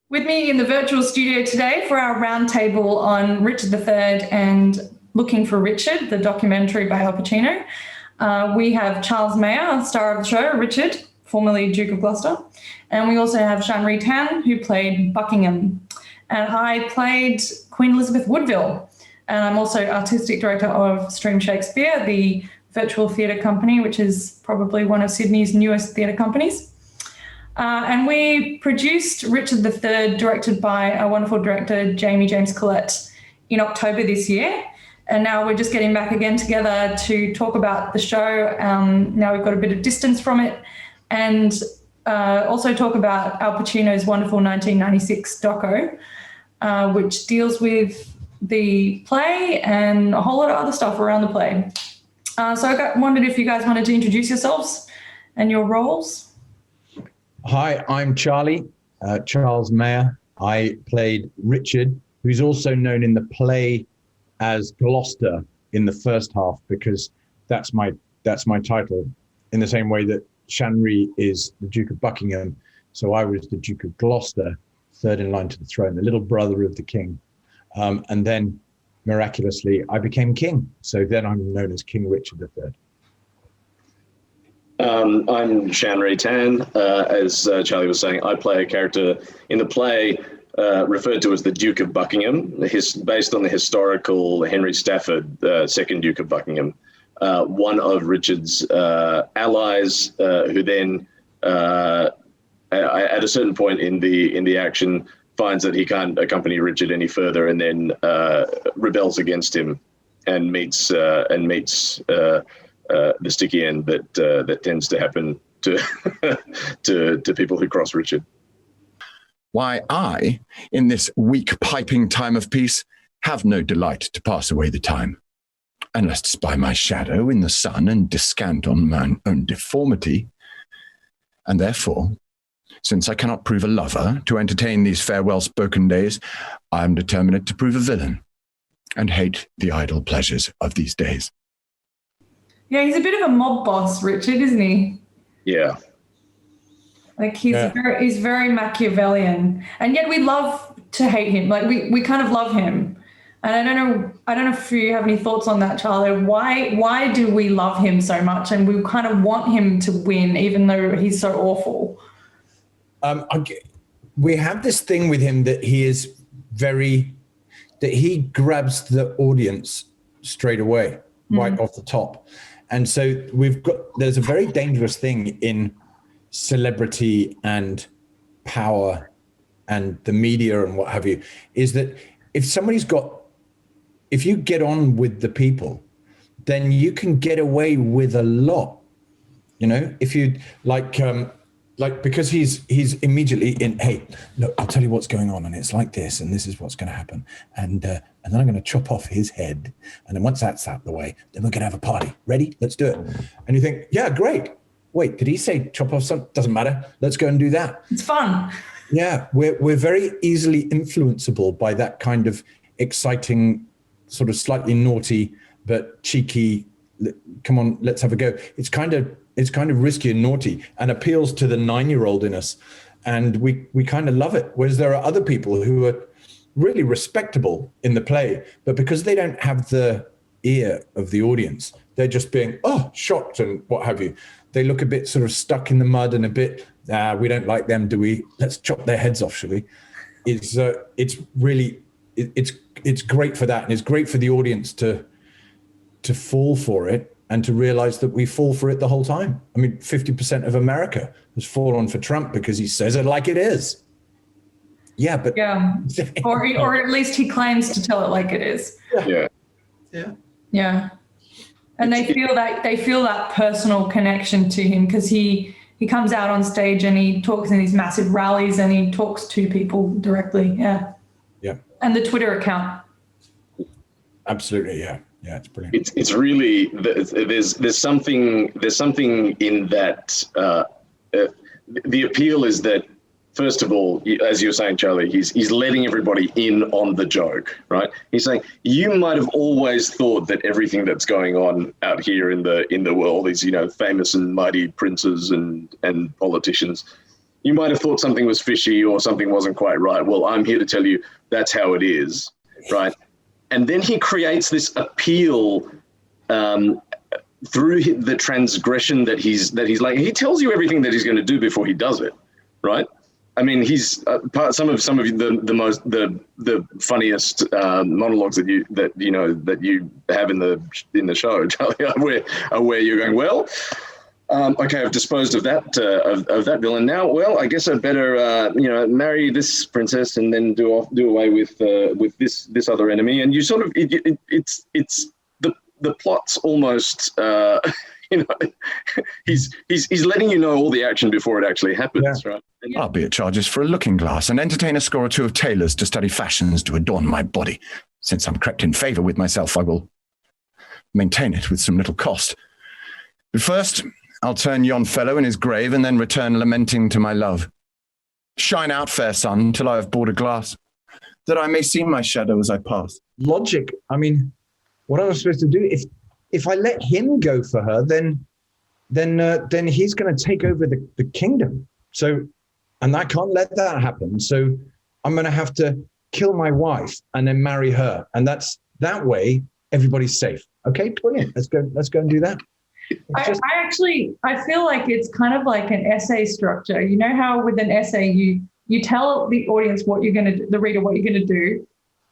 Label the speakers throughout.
Speaker 1: With me in the virtual studio today for our roundtable on Richard III and Looking for Richard, the documentary by Al Pacino, we have Charles Mayer, star of the show, Richard, formerly Duke of Gloucester, and we also have Shan-Ree who played Buckingham, and I played Queen Elizabeth Woodville, and I'm also artistic director of Streamed Shakespeare, the virtual theatre company, which is probably one of Sydney's newest theatre companies. And we produced Richard III, directed by a wonderful director, Jamie Collette, in October this year. And now we're just getting back again together to talk about the show. Now we've got a bit of distance from it, and also talk about Al Pacino's wonderful 1996 doco, which deals with the play and a whole lot of other stuff around the play. So I wondered if you guys wanted to introduce yourselves and your roles.
Speaker 2: Hi, I'm Charlie, Charles Mayer. I played Richard, who's also known in the play as Gloucester in the first half, because that's my title, in the same way that Shan-Ree is the Duke of Buckingham. So I was the Duke of Gloucester, third in line to the throne, the little brother of the king. And then miraculously, I became king. So then I'm known as King Richard III.
Speaker 3: I'm Shan-Ree as Charlie was saying. I play a character in the play referred to as the Duke of Buckingham, based on the historical Henry Stafford, second Duke of Buckingham, one of Richard's allies, who then, at a certain point in the action, finds that he can't accompany Richard any further, and then rebels against him, and meets the sticky end that tends to happen to to people who cross Richard.
Speaker 4: Why, I, in this weak piping time of peace, have no delight to pass away the time, unless to spy my shadow in the sun and descant on mine own deformity. And therefore, since I cannot prove a lover to entertain these farewell-spoken days, I am determined to prove a villain, and hate the idle pleasures of these days.
Speaker 1: Yeah, he's a bit of a mob boss, Richard, isn't he?
Speaker 3: Yeah.
Speaker 1: Like he's very Machiavellian, and yet we love to hate him. Like we kind of love him, and I don't know if you have any thoughts on that, Charlie. Why do we love him so much, and we kind of want him to win, even though he's so awful?
Speaker 2: We have this thing with him that he grabs the audience straight away, right off the top. And so there's a very dangerous thing in celebrity and power and the media and what have you, is that if you get on with the people, then you can get away with a lot. You know, if you because he's immediately in, hey, look, I'll tell you what's going on, and it's like this, and this is what's going to happen, and then I'm going to chop off his head, and then once that's out of the way, then we're going to have a party. Ready? Let's do it. And you think, yeah, great. Wait, did he say chop off something? Doesn't matter. Let's go and do that.
Speaker 1: It's fun.
Speaker 2: Yeah, we're very easily influenceable by that kind of exciting, sort of slightly naughty but cheeky. Come on, let's have a go. It's kind of risky and naughty, and appeals to the 9-year-old in us, and we kind of love it. Whereas there are other people who are really respectable in the play, but because they don't have the ear of the audience, they're just being shocked and what have you. They look a bit sort of stuck in the mud and a bit, we don't like them, do we? Let's chop their heads off, shall we? It's great for that, and it's great for the audience to fall for it, and to realize that we fall for it the whole time. I mean, 50% of America has fallen for Trump because he says it like it is. Yeah, but
Speaker 1: yeah, or at least he claims to tell it like it is. Yeah. And they feel that personal connection to him, because he he comes out on stage and he talks in these massive rallies and he talks to people directly. Yeah.
Speaker 2: Yeah.
Speaker 1: And the Twitter account.
Speaker 2: Absolutely. Yeah. Yeah. It's brilliant.
Speaker 3: It's really, there's something in that. The appeal is that, first of all, as you were saying, Charlie, he's letting everybody in on the joke, right? He's saying, you might have always thought that everything that's going on out here in the world, these, famous and mighty princes and politicians, you might have thought something was fishy or something wasn't quite right. Well, I'm here to tell you that's how it is, right? And then he creates this appeal through the transgression that he's like. He tells you everything that he's going to do before he does it, right? I mean, he's some of the funniest monologues that you have in the show, Charlie, where you're going, well, okay, I've disposed of that villain. Now, well, I guess I'd better marry this princess and then do away with this other enemy. And you sort of it's the plot's almost. He's letting you know all the action before it actually happens, right?
Speaker 4: I'll be at charges for a looking glass and entertain a score or two of tailors to study fashions to adorn my body. Since I'm crept in favour with myself, I will maintain it with some little cost. But first, I'll turn yon fellow in his grave and then return lamenting to my love. Shine out, fair sun, till I have bought a glass, that I may see my shadow as I pass.
Speaker 2: Logic. I mean, what am I supposed to do? If I let him go for her, then he's going to take over the kingdom. So, and I can't let that happen. So I'm going to have to kill my wife and then marry her. And that way everybody's safe. Okay, brilliant. Let's go and do that.
Speaker 1: I feel like it's kind of like an essay structure. You know how with an essay, you tell the audience what you're going to do, the reader what you're going to do,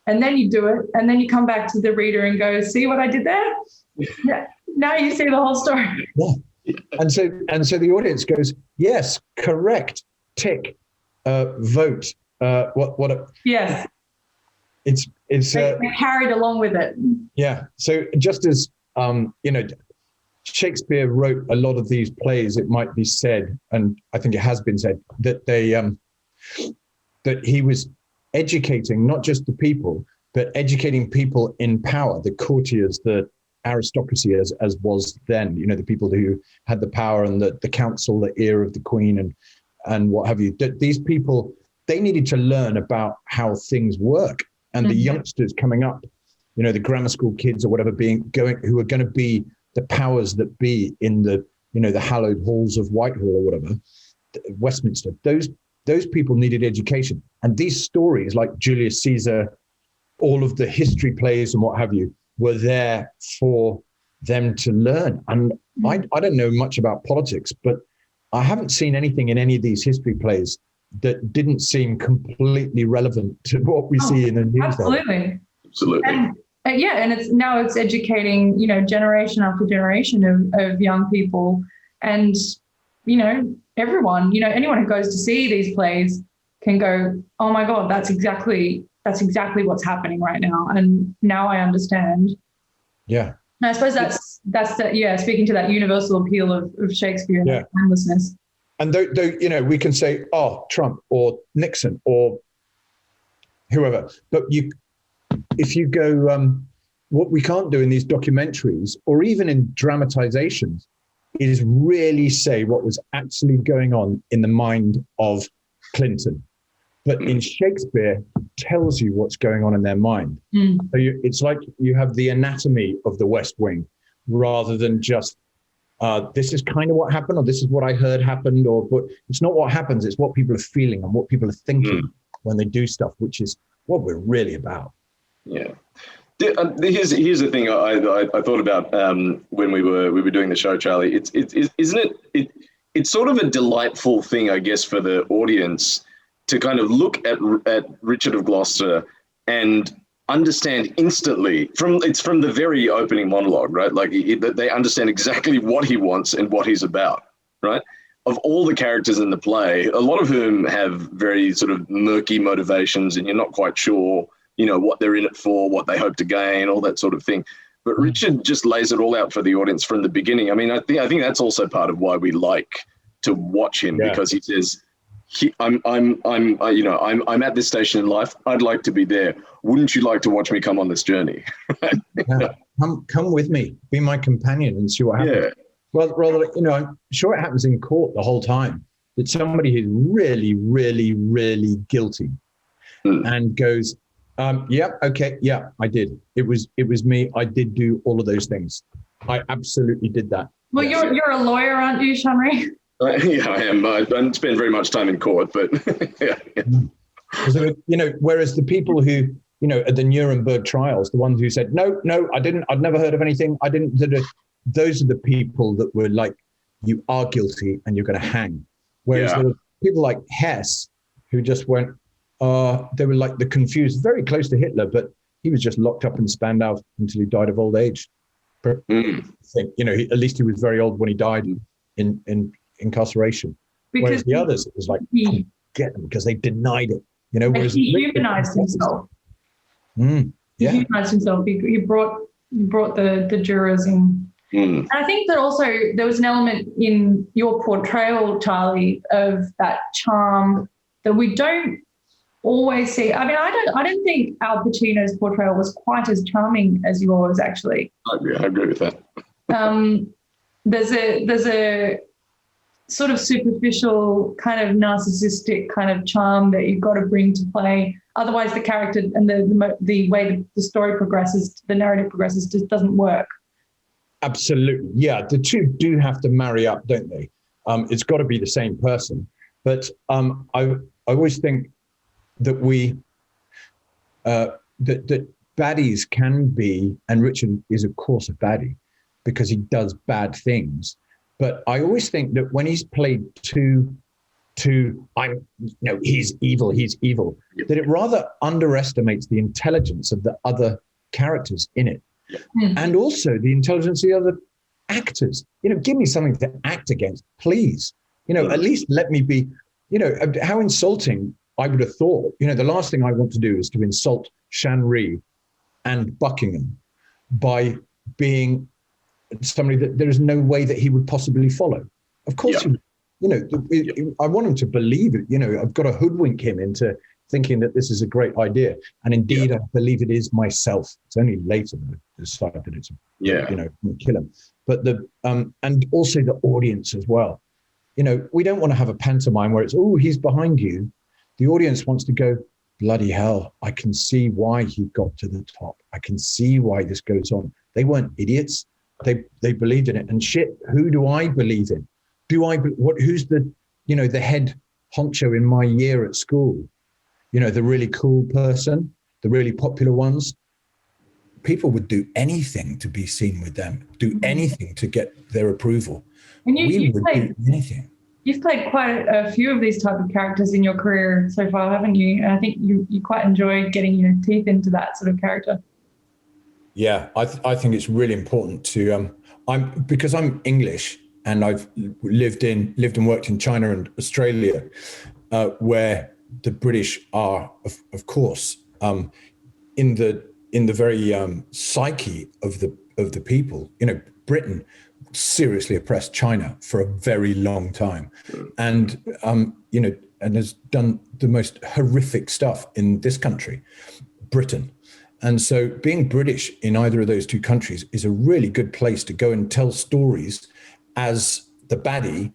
Speaker 1: and then you do it. And then you come back to the reader and go, see what I did there? Yeah. Now you see the whole story.
Speaker 2: Yeah. And so the audience goes, yes, correct, tick, vote.
Speaker 1: Yes.
Speaker 2: It's
Speaker 1: they're carried along with it.
Speaker 2: Yeah. So just as Shakespeare wrote a lot of these plays, it might be said, and I think it has been said, that that he was educating not just the people, but educating people in power, the courtiers, the aristocracy as was then, the people who had the power and the council, the ear of the queen and what have you. That these people, they needed to learn about how things work. And the youngsters coming up, the grammar school kids or whatever who are going to be the powers that be in the hallowed halls of Whitehall or whatever, Westminster, those people needed education. And these stories like Julius Caesar, all of the history plays and what have you, were there for them to learn. And I don't know much about politics, but I haven't seen anything in any of these history plays that didn't seem completely relevant to what we see in the news.
Speaker 1: Absolutely.
Speaker 3: Absolutely.
Speaker 1: And it's educating, generation after generation of young people, and everyone, anyone who goes to see these plays can go, oh my God, that's exactly what's happening right now, and now I understand.
Speaker 2: Yeah.
Speaker 1: And I suppose that's speaking to that universal appeal of Shakespeare and that timelessness.
Speaker 2: And though we can say, oh, Trump or Nixon or whoever, but if you go, what we can't do in these documentaries or even in dramatizations is really say what was actually going on in the mind of Clinton. But in Shakespeare, tells you what's going on in their mind. So it's like you have the anatomy of the West Wing rather than just this is kind of what happened, or this is what I heard happened, but it's not what happens, it's what people are feeling and what people are thinking when they do stuff, which is what we're really about.
Speaker 3: Yeah. Here's the thing I thought about when we were doing the show, Charlie. It's sort of a delightful thing, I guess, for the audience to kind of look at Richard of Gloucester and understand instantly from the very opening monologue, right? Like they understand exactly what he wants and what he's about, right? Of all the characters in the play, a lot of whom have very sort of murky motivations, and you're not quite sure, what they're in it for, what they hope to gain, all that sort of thing. But Richard just lays it all out for the audience from the beginning. I mean, I think that's also part of why we like to watch him because he says, I'm at this station in life. I'd like to be there. Wouldn't you like to watch me come on this journey?
Speaker 2: Come with me, be my companion and see what happens.
Speaker 3: Yeah.
Speaker 2: Well, rather, I'm sure it happens in court the whole time that somebody who's really, really, really guilty and goes, I did. It was me. I did do all of those things. I absolutely did that.
Speaker 1: Well, you're a lawyer, aren't you, Shan-Ree?
Speaker 3: Yeah, I am. I don't spend very much time in court, but yeah.
Speaker 2: Whereas the people who, at the Nuremberg trials, the ones who said, no, I didn't, I'd never heard of anything. I didn't. Those are the people that were like, you are guilty and you're going to hang. Whereas there were people like Hess who just went, they were like the confused, very close to Hitler, but he was just locked up in Spandau until he died of old age. But at least he was very old when he died in incarceration. Whereas the others, it was like, get them because they denied it. Whereas
Speaker 1: he humanized himself. He humanized himself. He brought the jurors in. And I think that also there was an element in your portrayal, Charlie, of that charm that we don't always see. I mean, I don't think Al Pacino's portrayal was quite as charming as yours, actually.
Speaker 3: I agree with that.
Speaker 1: There's a sort of superficial kind of narcissistic kind of charm that you've got to bring to play. Otherwise, the character and the way the story progresses, the narrative progresses, just doesn't work.
Speaker 2: Absolutely. Yeah, the two do have to marry up, don't they? It's got to be the same person. But I always think that that baddies can be, and Richard is of course a baddie because he does bad things. But I always think that when he's played he's evil, that it rather underestimates the intelligence of the other characters in it. And also the intelligence of the other actors. Give me something to act against, please. At least let me be, how insulting I would have thought. The last thing I want to do is to insult Shan-Ree and Buckingham by being somebody that there is no way that he would possibly follow. Of course, I want him to believe it. I've got to hoodwink him into thinking that this is a great idea. And indeed, I believe it is myself. It's only later that I decided that it's, kill him. But and also the audience as well. We don't want to have a pantomime where it's, he's behind you. The audience wants to go, bloody hell, I can see why he got to the top. I can see why this goes on. They weren't idiots. They believed in it. And shit, who do I believe in? Who's the head honcho in my year at school? The really cool person, the really popular ones. People would do anything to be seen with them, do anything to get their approval.
Speaker 1: And
Speaker 2: we would do anything.
Speaker 1: You've played quite a few of these type of characters in your career so far, haven't you? And I think you quite enjoy getting your teeth into that sort of character.
Speaker 2: Yeah, I think it's really important to, because I'm English and I've lived and worked in China and Australia, where the British are, of course, in the very psyche of the people. Britain seriously oppressed China for a very long time, and and has done the most horrific stuff in this country, Britain. And so being British in either of those two countries is a really good place to go and tell stories as the baddie,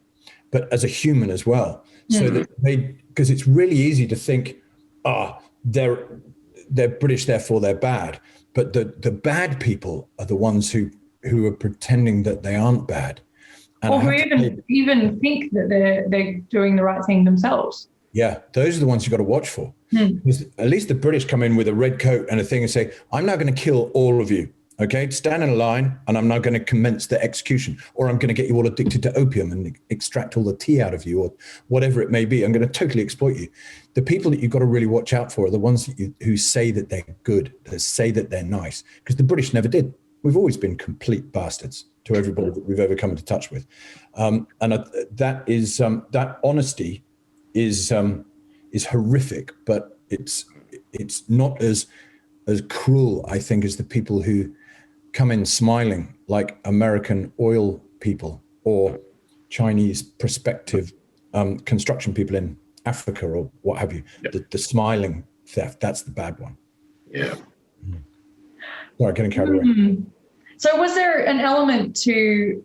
Speaker 2: but as a human as well. So that because it's really easy to think, they're British, therefore they're bad. But the bad people are the ones who are pretending that they aren't bad. And
Speaker 1: or who even think that they're doing the right thing themselves.
Speaker 2: Yeah, those are the ones you've got to watch for. At least the British come in with a red coat and a thing and say, I'm now going to kill all of you. Okay, stand in a line and I'm now going to commence the execution, or I'm going to get you all addicted to opium and extract all the tea out of you, or whatever it may be. I'm going to totally exploit you. The people that you've got to really watch out for are the ones who say that they're good, that say that they're nice, because the British never did. We've always been complete bastards to everybody that we've ever come into touch with. That honesty is horrific, but it's not as cruel, I think, as the people who come in smiling like American oil people or Chinese prospective construction people in Africa or what have you. Yep. The smiling theft, that's the bad one.
Speaker 3: Yeah.
Speaker 2: Sorry, getting carried away.
Speaker 1: So was there an element to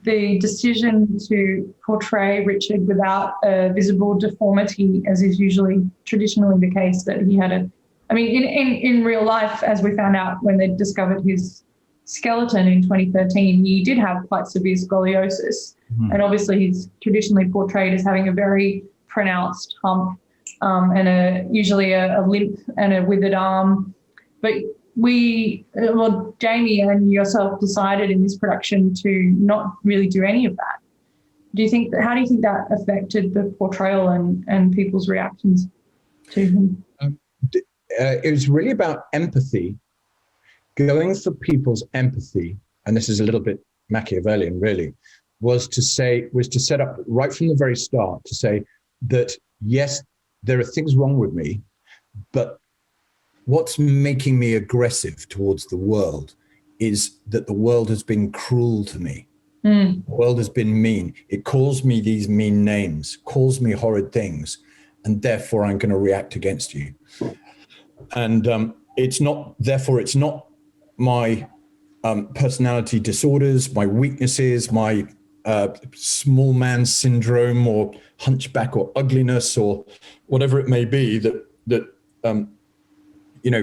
Speaker 1: the decision to portray Richard without a visible deformity, as is usually traditionally the case, that he had in real life, as we found out when they discovered his skeleton in 2013, he did have quite severe scoliosis. And obviously he's traditionally portrayed as having a very pronounced hump and usually a limp and a withered arm. But Jamie and yourself decided in this production to not really do any of that. How do you think that affected the portrayal and people's reactions to him?
Speaker 2: It was really about empathy, going for people's empathy, and this is a little bit Machiavellian really, was to set up right from the very start to say that, yes, there are things wrong with me, but what's making me aggressive towards the world is that the world has been cruel to me. The world has been mean. It calls me these mean names, calls me horrid things, and therefore I'm going to react against you. And it's not my personality disorders, my weaknesses, my small man syndrome or hunchback or ugliness or whatever it may be that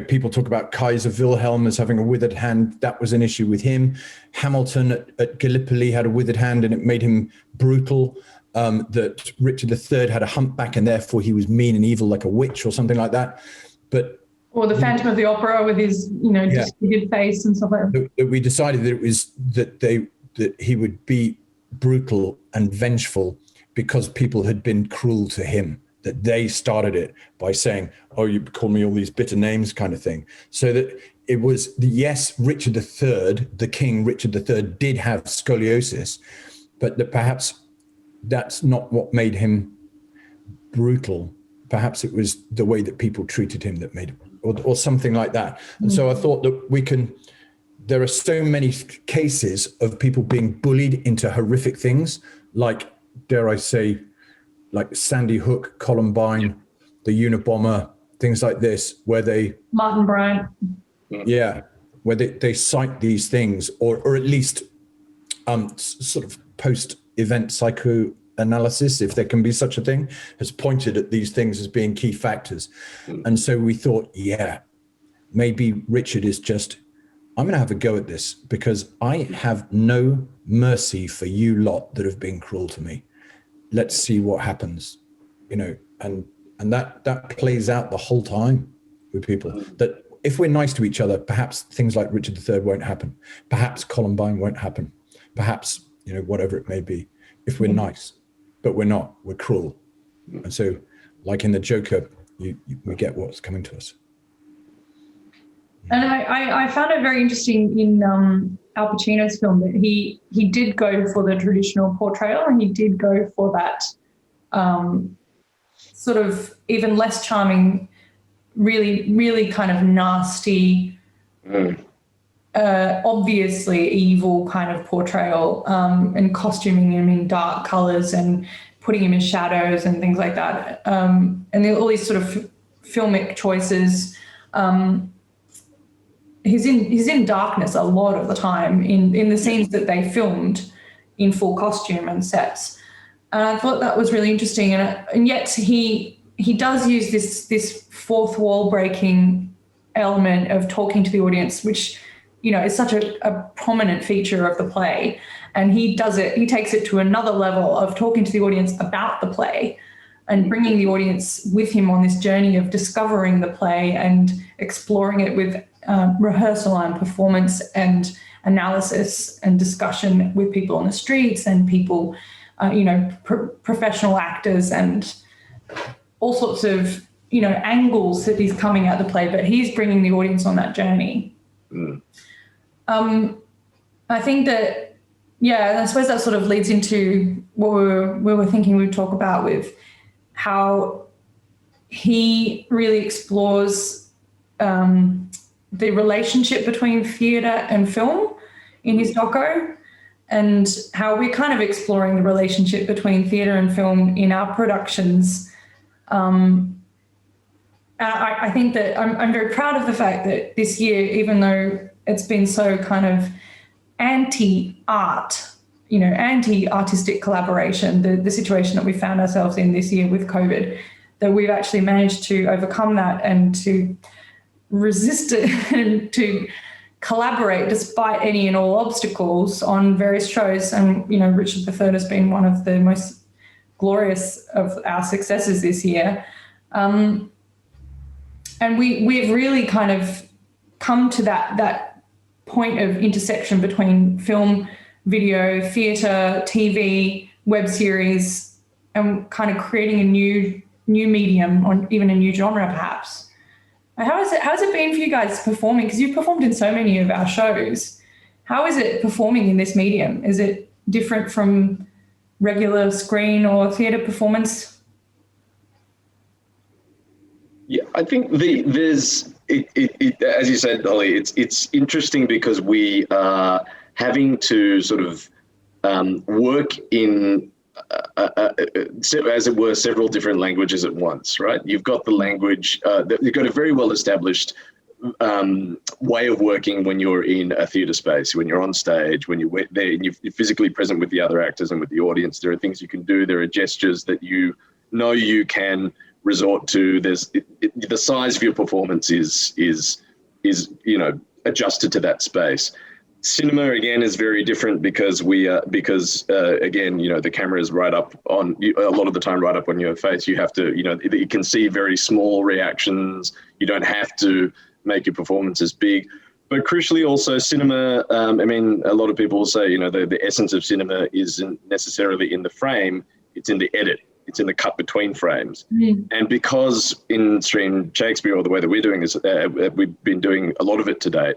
Speaker 2: people talk about Kaiser Wilhelm as having a withered hand. That was an issue with him. Hamilton at Gallipoli had a withered hand and it made him brutal. That Richard III had a humpback and therefore he was mean and evil like a witch or something like that. Or
Speaker 1: the Phantom of the Opera with his, disfigured face and stuff like that.
Speaker 2: We decided that it was that he would be brutal and vengeful because people had been cruel to him, that they started it by saying, oh, you call me all these bitter names kind of thing. So that it was, yes, Richard III, the King Richard III did have scoliosis, but that perhaps that's not what made him brutal. Perhaps it was the way that people treated him that made him, or something like that. And so I thought that there are so many cases of people being bullied into horrific things, like, dare I say, like Sandy Hook, Columbine, the Unabomber, things like this, where
Speaker 1: Martin Bryant.
Speaker 2: Yeah, where they cite these things, or at least sort of post-event psychoanalysis, if there can be such a thing, has pointed at these things as being key factors. And so we thought, maybe Richard is just, I'm going to have a go at this because I have no mercy for you lot that have been cruel to me. Let's see what happens, and that plays out the whole time with people, that if we're nice to each other, perhaps things like Richard III won't happen. Perhaps Columbine won't happen. Perhaps, whatever it may be, if we're nice, but we're not, we're cruel. And so like in the Joker, we get what's coming to us.
Speaker 1: And I found it very interesting in Al Pacino's film that he did go for the traditional portrayal, and he did go for that sort of even less charming, really, really kind of nasty, obviously evil kind of portrayal, and costuming him in dark colors and putting him in shadows and things like that. And all these sort of filmic choices. He's in darkness a lot of the time in the scenes that they filmed in full costume and sets. And I thought that was really interesting. And yet he does use this fourth wall breaking element of talking to the audience, which, is such a prominent feature of the play. And he takes it to another level of talking to the audience about the play and bringing the audience with him on this journey of discovering the play and exploring it with rehearsal and performance and analysis and discussion with people on the streets and people, professional actors and all sorts of, angles that he's coming at the play, but he's bringing the audience on that journey. I think that, and I suppose that sort of leads into what we were thinking we'd talk about with how he really explores the relationship between theatre and film in his doco. and how we're kind of exploring the relationship between theatre and film in our productions. I think that I'm very proud of the fact that this year, even though it's been so kind of anti-art, anti-artistic collaboration, the situation that we found ourselves in this year with COVID, that we've actually managed to overcome that and to resist it and to collaborate despite any and all obstacles on various shows. And, Richard III has been one of the most glorious of our successes this year. And we've really kind of come to that point of intersection between film, video, theatre, TV, web series, and kind of creating a new medium, or even a new genre perhaps. How's it been for you guys performing? Because you've performed in so many of our shows. How is it performing in this medium? Is it different from regular screen or theatre performance?
Speaker 3: Yeah, I think there's as you said, Holly, it's interesting because we are having to sort of work in as it were several different languages at once, right? You've got the language, you've got a very well established way of working when you're in a theatre space, when you're on stage, when you're there and you're physically present with the other actors and with the audience. There are things you can do, there are gestures that you can resort to. There's the size of your performance is adjusted to that space. Cinema again is very different because again the camera is right up on you, a lot of the time right up on your face. You have to you can see very small reactions. You don't have to make your performances big. But crucially also cinema, a lot of people say the essence of cinema isn't necessarily in the frame, it's in the edit. It's in the cut between frames. And because in Streamed Shakespeare, or the way that we're doing this, we've been doing a lot of it to date,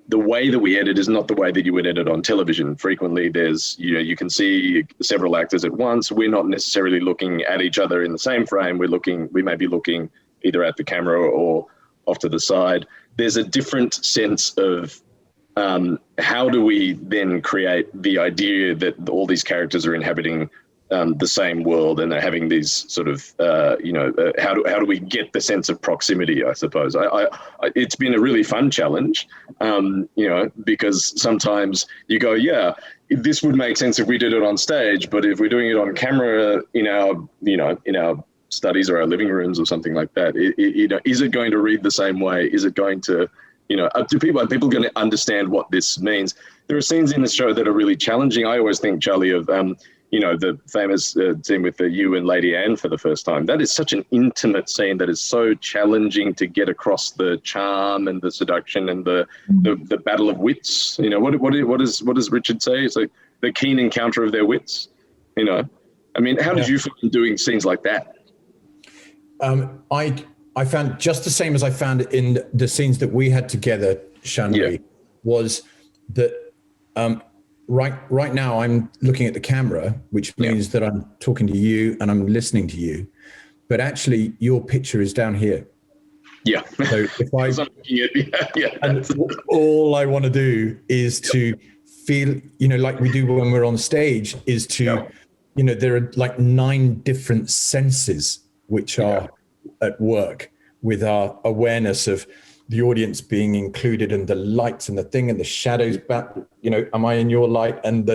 Speaker 3: the way that we edit is not the way that you would edit on television. Frequently there's, you can see several actors at once. We're not necessarily looking at each other in the same frame. We may be looking either at the camera or off to the side. There's a different sense of how do we then create the idea that all these characters are inhabiting the same world, and they're having these sort of, how do we get the sense of proximity, I suppose. It's been a really fun challenge, because sometimes you go, yeah, this would make sense if we did it on stage, but if we're doing it on camera in our studies or our living rooms or something like that, is it going to read the same way? Is it going to, are people going to understand what this means? There are scenes in the show that are really challenging. I always think, Charlie, of, the famous scene with you and Lady Anne for the first time. That is such an intimate scene that is so challenging to get across the charm and the seduction and the battle of wits. What does Richard say? It's like the keen encounter of their wits. How did you find doing scenes like that?
Speaker 2: I found just the same as I found in the scenes that we had together, Shan-Ree, was that right now I'm looking at the camera, which means that I'm talking to you and I'm listening to you, but actually your picture is down here. Yeah. So if and all I want to do is to feel, like we do when we're on stage, is to, there are like 9 different senses which are at work with our awareness of the audience being included, and the lights and the thing and the shadows back, am I in your light, and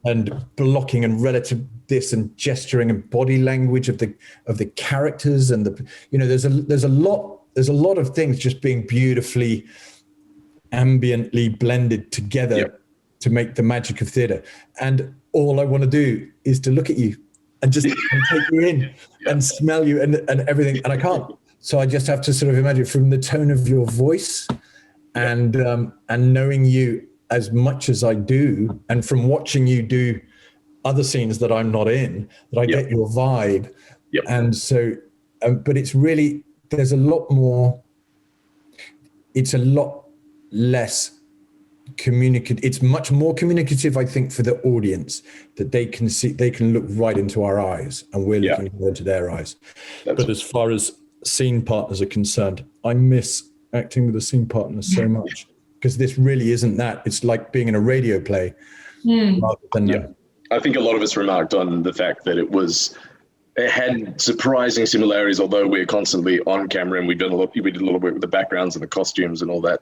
Speaker 2: and blocking and relative this and gesturing and body language of the characters, and there's a lot of things just being beautifully ambiently blended together to make the magic of theatre. And all I want to do is to look at you and just take you in and smell you and everything, and I can't. So I just have to sort of imagine from the tone of your voice and knowing you as much as I do, and from watching you do other scenes that I'm not in, that I get your vibe. And so, but it's really, there's a lot more, it's a lot less communicative. It's much more communicative, I think, for the audience, that they can see, they can look right into our eyes and we're looking into their eyes. But as far as scene partners are concerned, I miss acting with a scene partner so much, because this really isn't that. It's like being in a radio play rather than
Speaker 3: I think a lot of us remarked on the fact that it had surprising similarities, although we're constantly on camera and we did a lot of work with the backgrounds and the costumes and all that.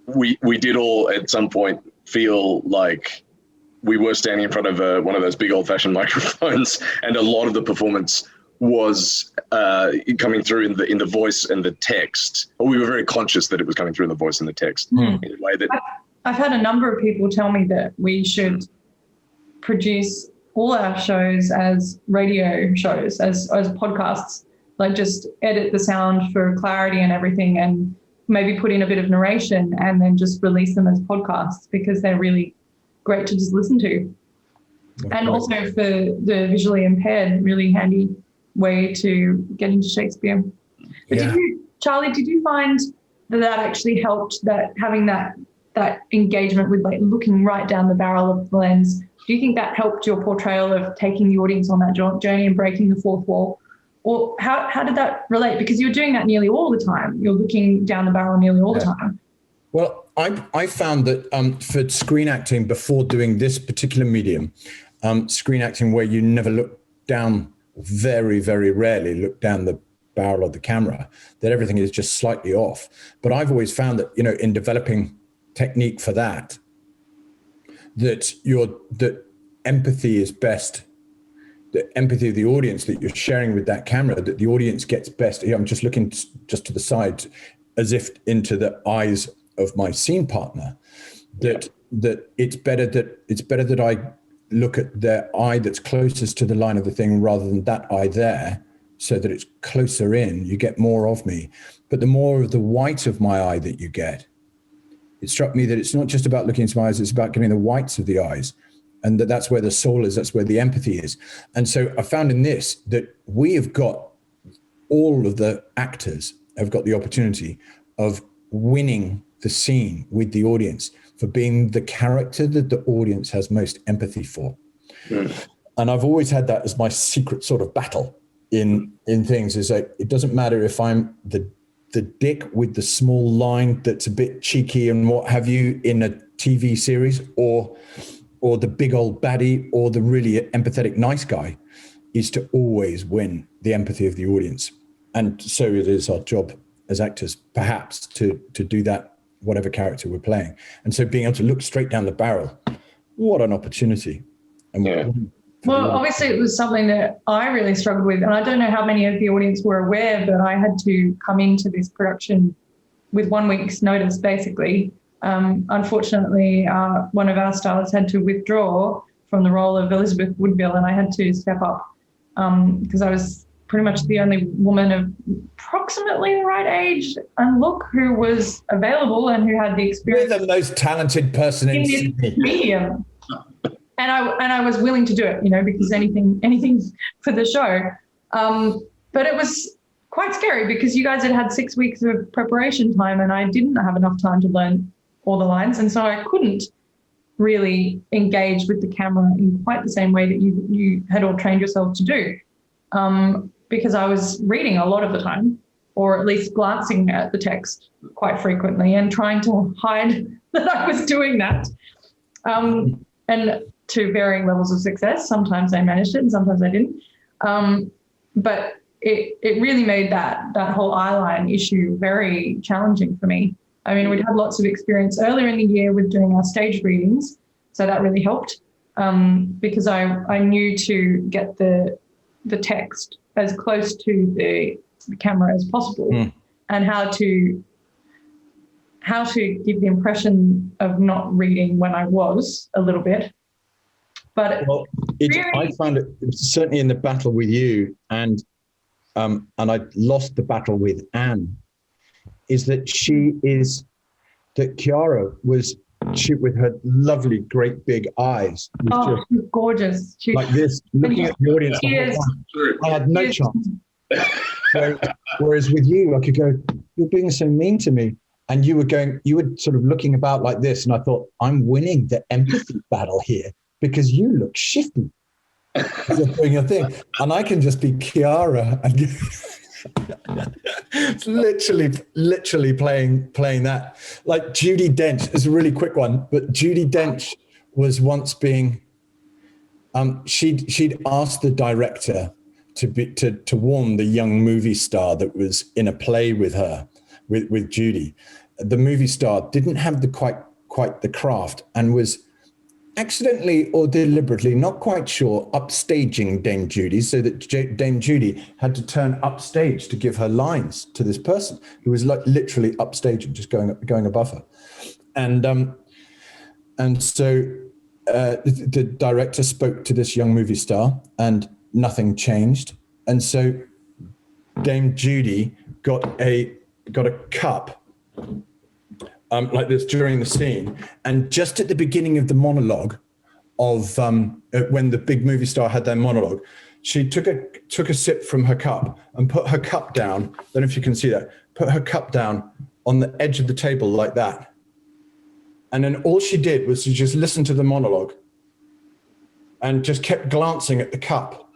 Speaker 3: We did all at some point feel like we were standing in front of one of those big old-fashioned microphones, and a lot of the performance was coming through in the voice and the text. Or we were very conscious that it was coming through in the voice and the text in a way that.
Speaker 1: I've had a number of people tell me that we should produce all our shows as radio shows, as podcasts, like just edit the sound for clarity and everything, and maybe put in a bit of narration and then just release them as podcasts, because they're really great to just listen to. And also for the visually impaired, really handy way to get into Shakespeare. But Charlie, did you find that actually helped, that having that engagement with like looking right down the barrel of the lens? Do you think that helped your portrayal of taking the audience on that journey and breaking the fourth wall? Or how did that relate? Because you're doing that nearly all the time. You're looking down the barrel nearly all the time.
Speaker 2: Well, I found that for screen acting, before doing this particular medium, screen acting where you never look down, very, very rarely look down the barrel of the camera, that everything is just slightly off. But I've always found that, in developing technique for that empathy is best. The empathy of the audience that you're sharing with that camera, that the audience gets best. I'm just looking just to the side, as if into the eyes of my scene partner. That it's better that I look at their eye that's closest to the line of the thing rather than that eye there, so that it's closer in. You get more of me, but the more of the white of my eye that you get. It struck me that it's not just about looking into my eyes; it's about getting the whites of the eyes. And that's where the soul is, that's where the empathy is. And so I found in this that we have got, all of the actors have got the opportunity of winning the scene with the audience for being the character that the audience has most empathy for. And I've always had that as my secret sort of battle in things, is like, it doesn't matter if I'm the dick with the small line that's a bit cheeky and what have you in a TV series, or the big old baddie, or the really empathetic nice guy, is to always win the empathy of the audience. And so it is our job as actors, perhaps, to do that, whatever character we're playing. And so being able to look straight down the barrel, what an opportunity.
Speaker 1: Well, obviously it was something that I really struggled with, and I don't know how many of the audience were aware, but I had to come into this production with 1 week's notice, basically. Unfortunately, one of our stars had to withdraw from the role of Elizabeth Woodville, and I had to step up because I was pretty much the only woman of approximately the right age and look who was available and who had the experience.
Speaker 2: You're the most talented person in
Speaker 1: this medium. And I was willing to do it, because anything for the show. But it was quite scary because you guys had 6 weeks of preparation time, and I didn't have enough time to learn all the lines, and so I couldn't really engage with the camera in quite the same way that you had all trained yourselves to do, because I was reading a lot of the time, or at least glancing at the text quite frequently and trying to hide that I was doing that, and to varying levels of success. Sometimes I managed it and sometimes I didn't, but it really made that whole eyeline issue very challenging for me. I mean, we'd had lots of experience earlier in the year with doing our stage readings, so that really helped, because I knew to get the text as close to the camera as possible, and how to give the impression of not reading when I was a little bit. But
Speaker 2: I found it certainly in the battle with you, and I lost the battle with Anne, is that Chiara was with her lovely, great big eyes.
Speaker 1: Oh, she's gorgeous. She's
Speaker 2: like this, looking at the audience. I had no chance. Whereas with you, I could go, you're being so mean to me. And you were sort of looking about like this. And I thought, I'm winning the empathy battle here because you look shifty. You're doing your thing. And I can just be Chiara and it's literally playing that. Like Judi Dench is a really quick one, but Judi Dench was once being, she'd asked the director to warn the young movie star that was in a play with her, with Judy. The movie star didn't have quite the craft and was accidentally or deliberately, not quite sure, upstaging Dame Judy, so that Dame Judy had to turn upstage to give her lines to this person who was like literally upstaging, just going above her. And so the director spoke to this young movie star and nothing changed. And so Dame Judy got a cup like this during the scene, and just at the beginning of the monologue of when the big movie star had their monologue, she took a sip from her cup and put her cup down. I don't know if you can see that. Put her cup down on the edge of the table like that, and then all she did was to just listen to the monologue and just kept glancing at the cup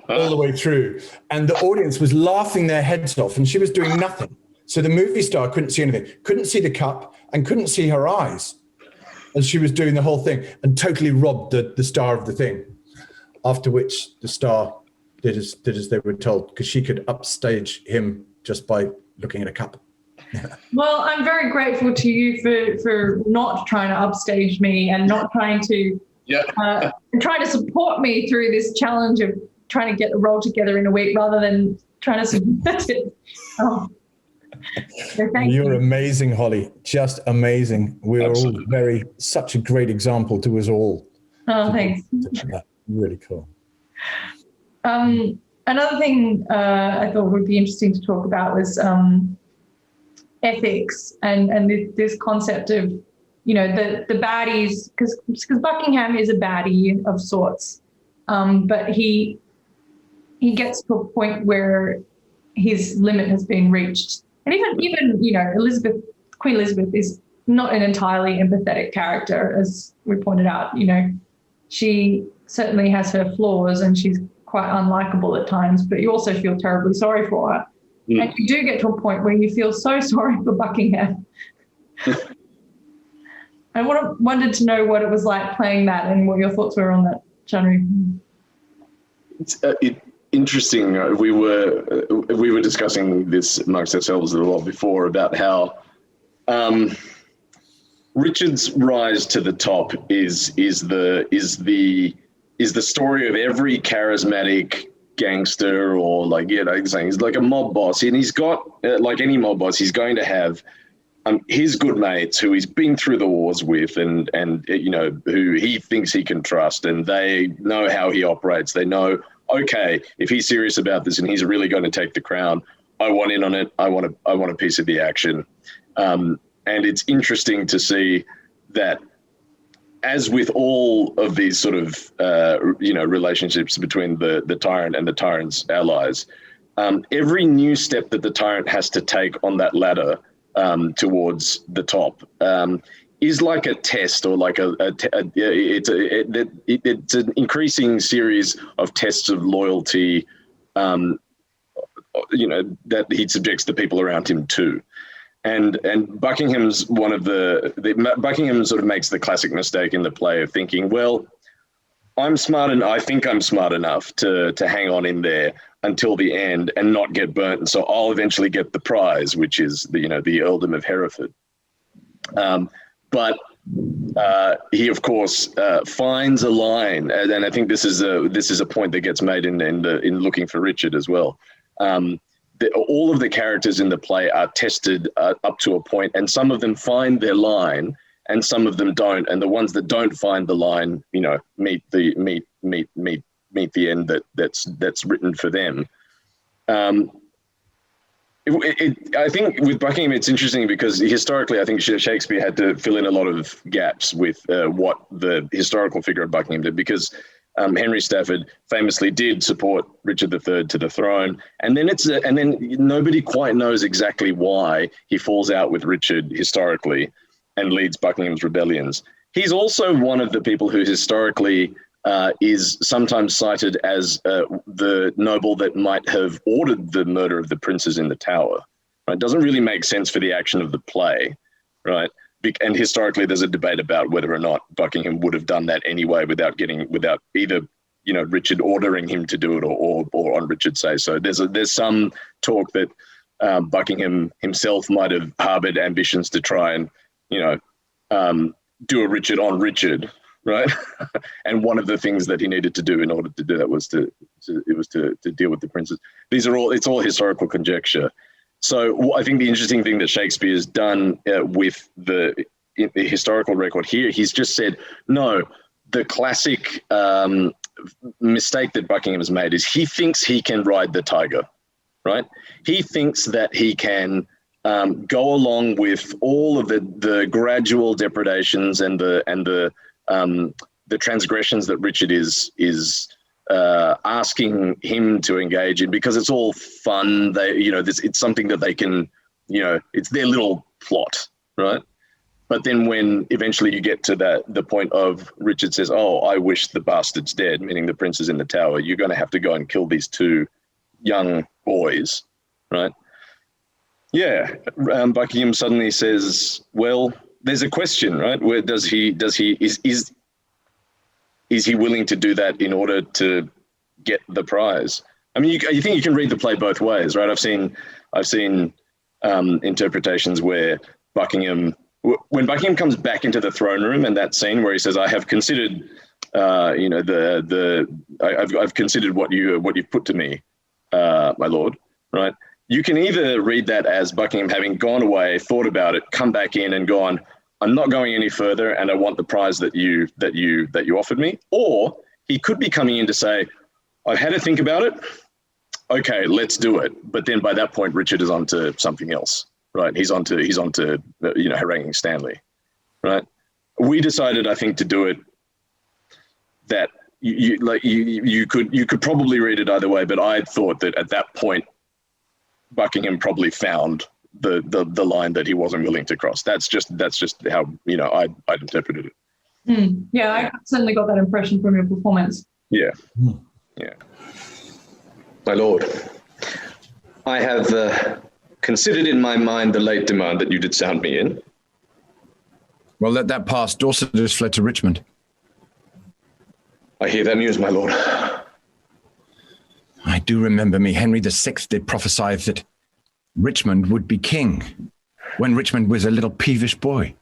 Speaker 2: all the way through, and the audience was laughing their heads off, and she was doing nothing. So the movie star couldn't see anything, couldn't see the cup, and couldn't see her eyes as she was doing the whole thing, and totally robbed the star of the thing. After which the star did as they were told, because she could upstage him just by looking at a cup.
Speaker 1: Well, I'm very grateful to you for not trying to upstage me and not trying to trying to support me through this challenge of trying to get the role together in a week rather than trying to subvert it. So
Speaker 2: You're amazing, Holly. Just amazing. We are all such a great example to us all.
Speaker 1: Oh, thanks.
Speaker 2: Really cool.
Speaker 1: Another thing I thought would be interesting to talk about was ethics and this concept of, you know, the baddies, because Buckingham is a baddie of sorts, but he gets to a point where his limit has been reached. And even you know, Queen Elizabeth is not an entirely empathetic character, as we pointed out. You know, she certainly has her flaws and she's quite unlikable at times, but you also feel terribly sorry for her. Mm. And you do get to a point where you feel so sorry for Buckingham. I wanted to know what it was like playing that and what your thoughts were on that, Shan-Ree.
Speaker 3: It's interesting. We were discussing this amongst ourselves a little before about how Richard's rise to the top is the story of every charismatic gangster, or like, you know, he's like a mob boss, and he's got like any mob boss, he's going to have his good mates who he's been through the wars with, and you know, who he thinks he can trust, and they know how he operates. They know, okay, if he's serious about this and he's really going to take the crown, I want in on it. I want a piece of the action. And it's interesting to see that, as with all of these sort of you know, relationships between the tyrant and the tyrant's allies, every new step that the tyrant has to take on that ladder towards the top is like a test, or like it's an increasing series of tests of loyalty, you know, that he subjects the people around him to. And Buckingham's one of Buckingham sort of makes the classic mistake in the play of thinking, well, I think I'm smart enough to hang on in there until the end and not get burnt, and so I'll eventually get the prize, which is the earldom of Hereford. But he, of course, finds a line, and I think this is a point that gets made in Looking for Richard as well. All of the characters in the play are tested up to a point, and some of them find their line, and some of them don't. And the ones that don't find the line, you know, meet the end that's written for them. I think with Buckingham, it's interesting because historically, I think Shakespeare had to fill in a lot of gaps with what the historical figure of Buckingham did, because Henry Stafford famously did support Richard III to the throne, and then nobody quite knows exactly why he falls out with Richard historically and leads Buckingham's rebellions. He's also one of the people who historically is sometimes cited as the noble that might have ordered the murder of the princes in the Tower. Right? Doesn't really make sense for the action of the play, right? and historically there's a debate about whether or not Buckingham would have done that anyway without either, you know, Richard ordering him to do it or on Richard's say so. There's some talk that Buckingham himself might have harbored ambitions to try and, you know, do a Richard on Richard, right? And one of the things that he needed to do in order to do that was to deal with the princes. It's all historical conjecture. So I think the interesting thing that Shakespeare's done with the historical record here, he's just said, no, the classic mistake that Buckingham has made is he thinks he can ride the tiger, right? He thinks that he can go along with all of the gradual depredations and the transgressions that Richard is asking him to engage in, because it's all fun. It's something that they can, it's their little plot, right? But then when eventually you get to the point of Richard says, oh, I wish the bastard's dead, meaning the prince is in the tower, you're going to have to go and kill these two young boys, right? Yeah, Buckingham suddenly says, well, there's a question, right? Where is he willing to do that in order to get the prize? I mean, you think you can read the play both ways, right? I've seen interpretations where when Buckingham comes back into the throne room and that scene where he says, I have considered, I've considered what you've put to me, my lord, right? You can either read that as Buckingham having gone away, thought about it, come back in and gone, I'm not going any further and I want the prize that you offered me. Or he could be coming in to say, I've had to think about it. Okay, let's do it. But then by that point, Richard is on to something else, right? He's on to haranguing Stanley, right? We decided, I think, to do it that you could probably read it either way, but I thought that at that point, Buckingham probably found the line that he wasn't willing to cross. That's just how I'd interpreted it.
Speaker 1: Yeah, I certainly got that impression from your performance.
Speaker 3: Yeah.
Speaker 5: My lord, I have considered in my mind the late demand that you did sound me in.
Speaker 4: Well, let that pass. Dorset has fled to Richmond.
Speaker 5: I hear that news, my lord.
Speaker 4: I do remember me. Henry VI did prophesy that Richmond would be king when Richmond was a little peevish boy.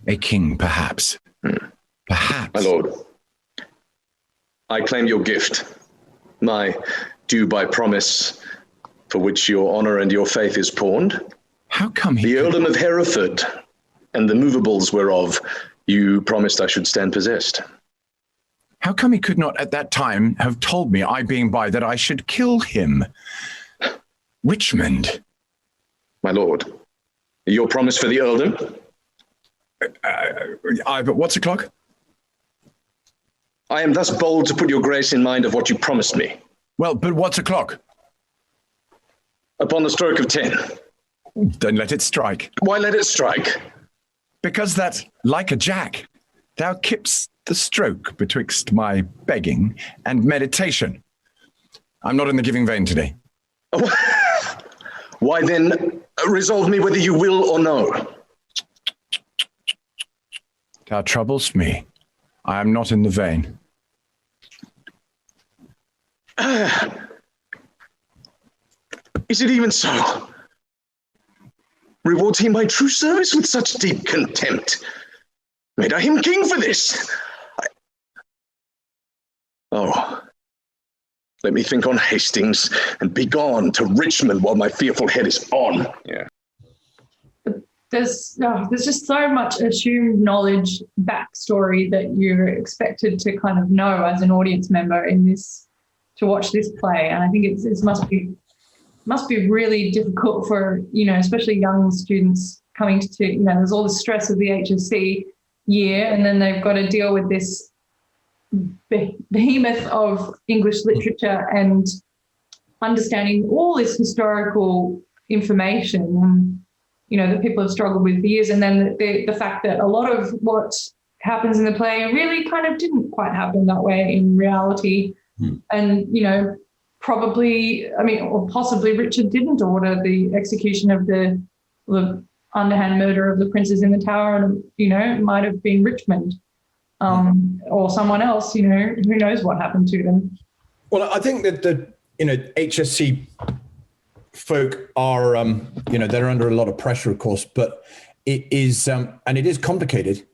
Speaker 4: A king, perhaps. Perhaps.
Speaker 5: My lord, I claim your gift, my due by promise, for which your honor and your faith is pawned.
Speaker 4: How come he...
Speaker 5: The earldom of Hereford and the movables whereof you promised I should stand possessed.
Speaker 4: How come he could not at that time have told me, I being by, that I should kill him? Richmond.
Speaker 5: My lord, your promise for the earldom?
Speaker 4: But what's o'clock?
Speaker 5: I am thus bold to put your grace in mind of what you promised me.
Speaker 4: Well, but what's o'clock?
Speaker 5: Upon the stroke of 10.
Speaker 4: Then let it strike.
Speaker 5: Why let it strike?
Speaker 4: Because that, like a jack, thou keepst the stroke betwixt my begging and meditation. I'm not in the giving vein today.
Speaker 5: Why then, resolve me whether you will or no.
Speaker 4: Thou troublest me. I am not in the vein.
Speaker 5: Is it even so? Rewards he my true service with such deep contempt? Made I him king for this? Oh, let me think on Hastings and be gone to Richmond while my fearful head is on.
Speaker 3: Yeah.
Speaker 1: There's just so much assumed knowledge, backstory that you're expected to kind of know as an audience member to watch this play. And I think it must be really difficult for, especially young students coming to, there's all the stress of the HSC year, and then they've got to deal with this behemoth of English literature and understanding all this historical information, and that people have struggled with for years, and then the fact that a lot of what happens in the play really kind of didn't quite happen that way in reality. And probably, or possibly Richard didn't order the execution of the underhand murder of the princes in the tower, and it might have been Richmond, or someone else. Who knows what happened to them.
Speaker 2: Well, I think that the HSC folk are they're under a lot of pressure, of course, but it is and it is complicated.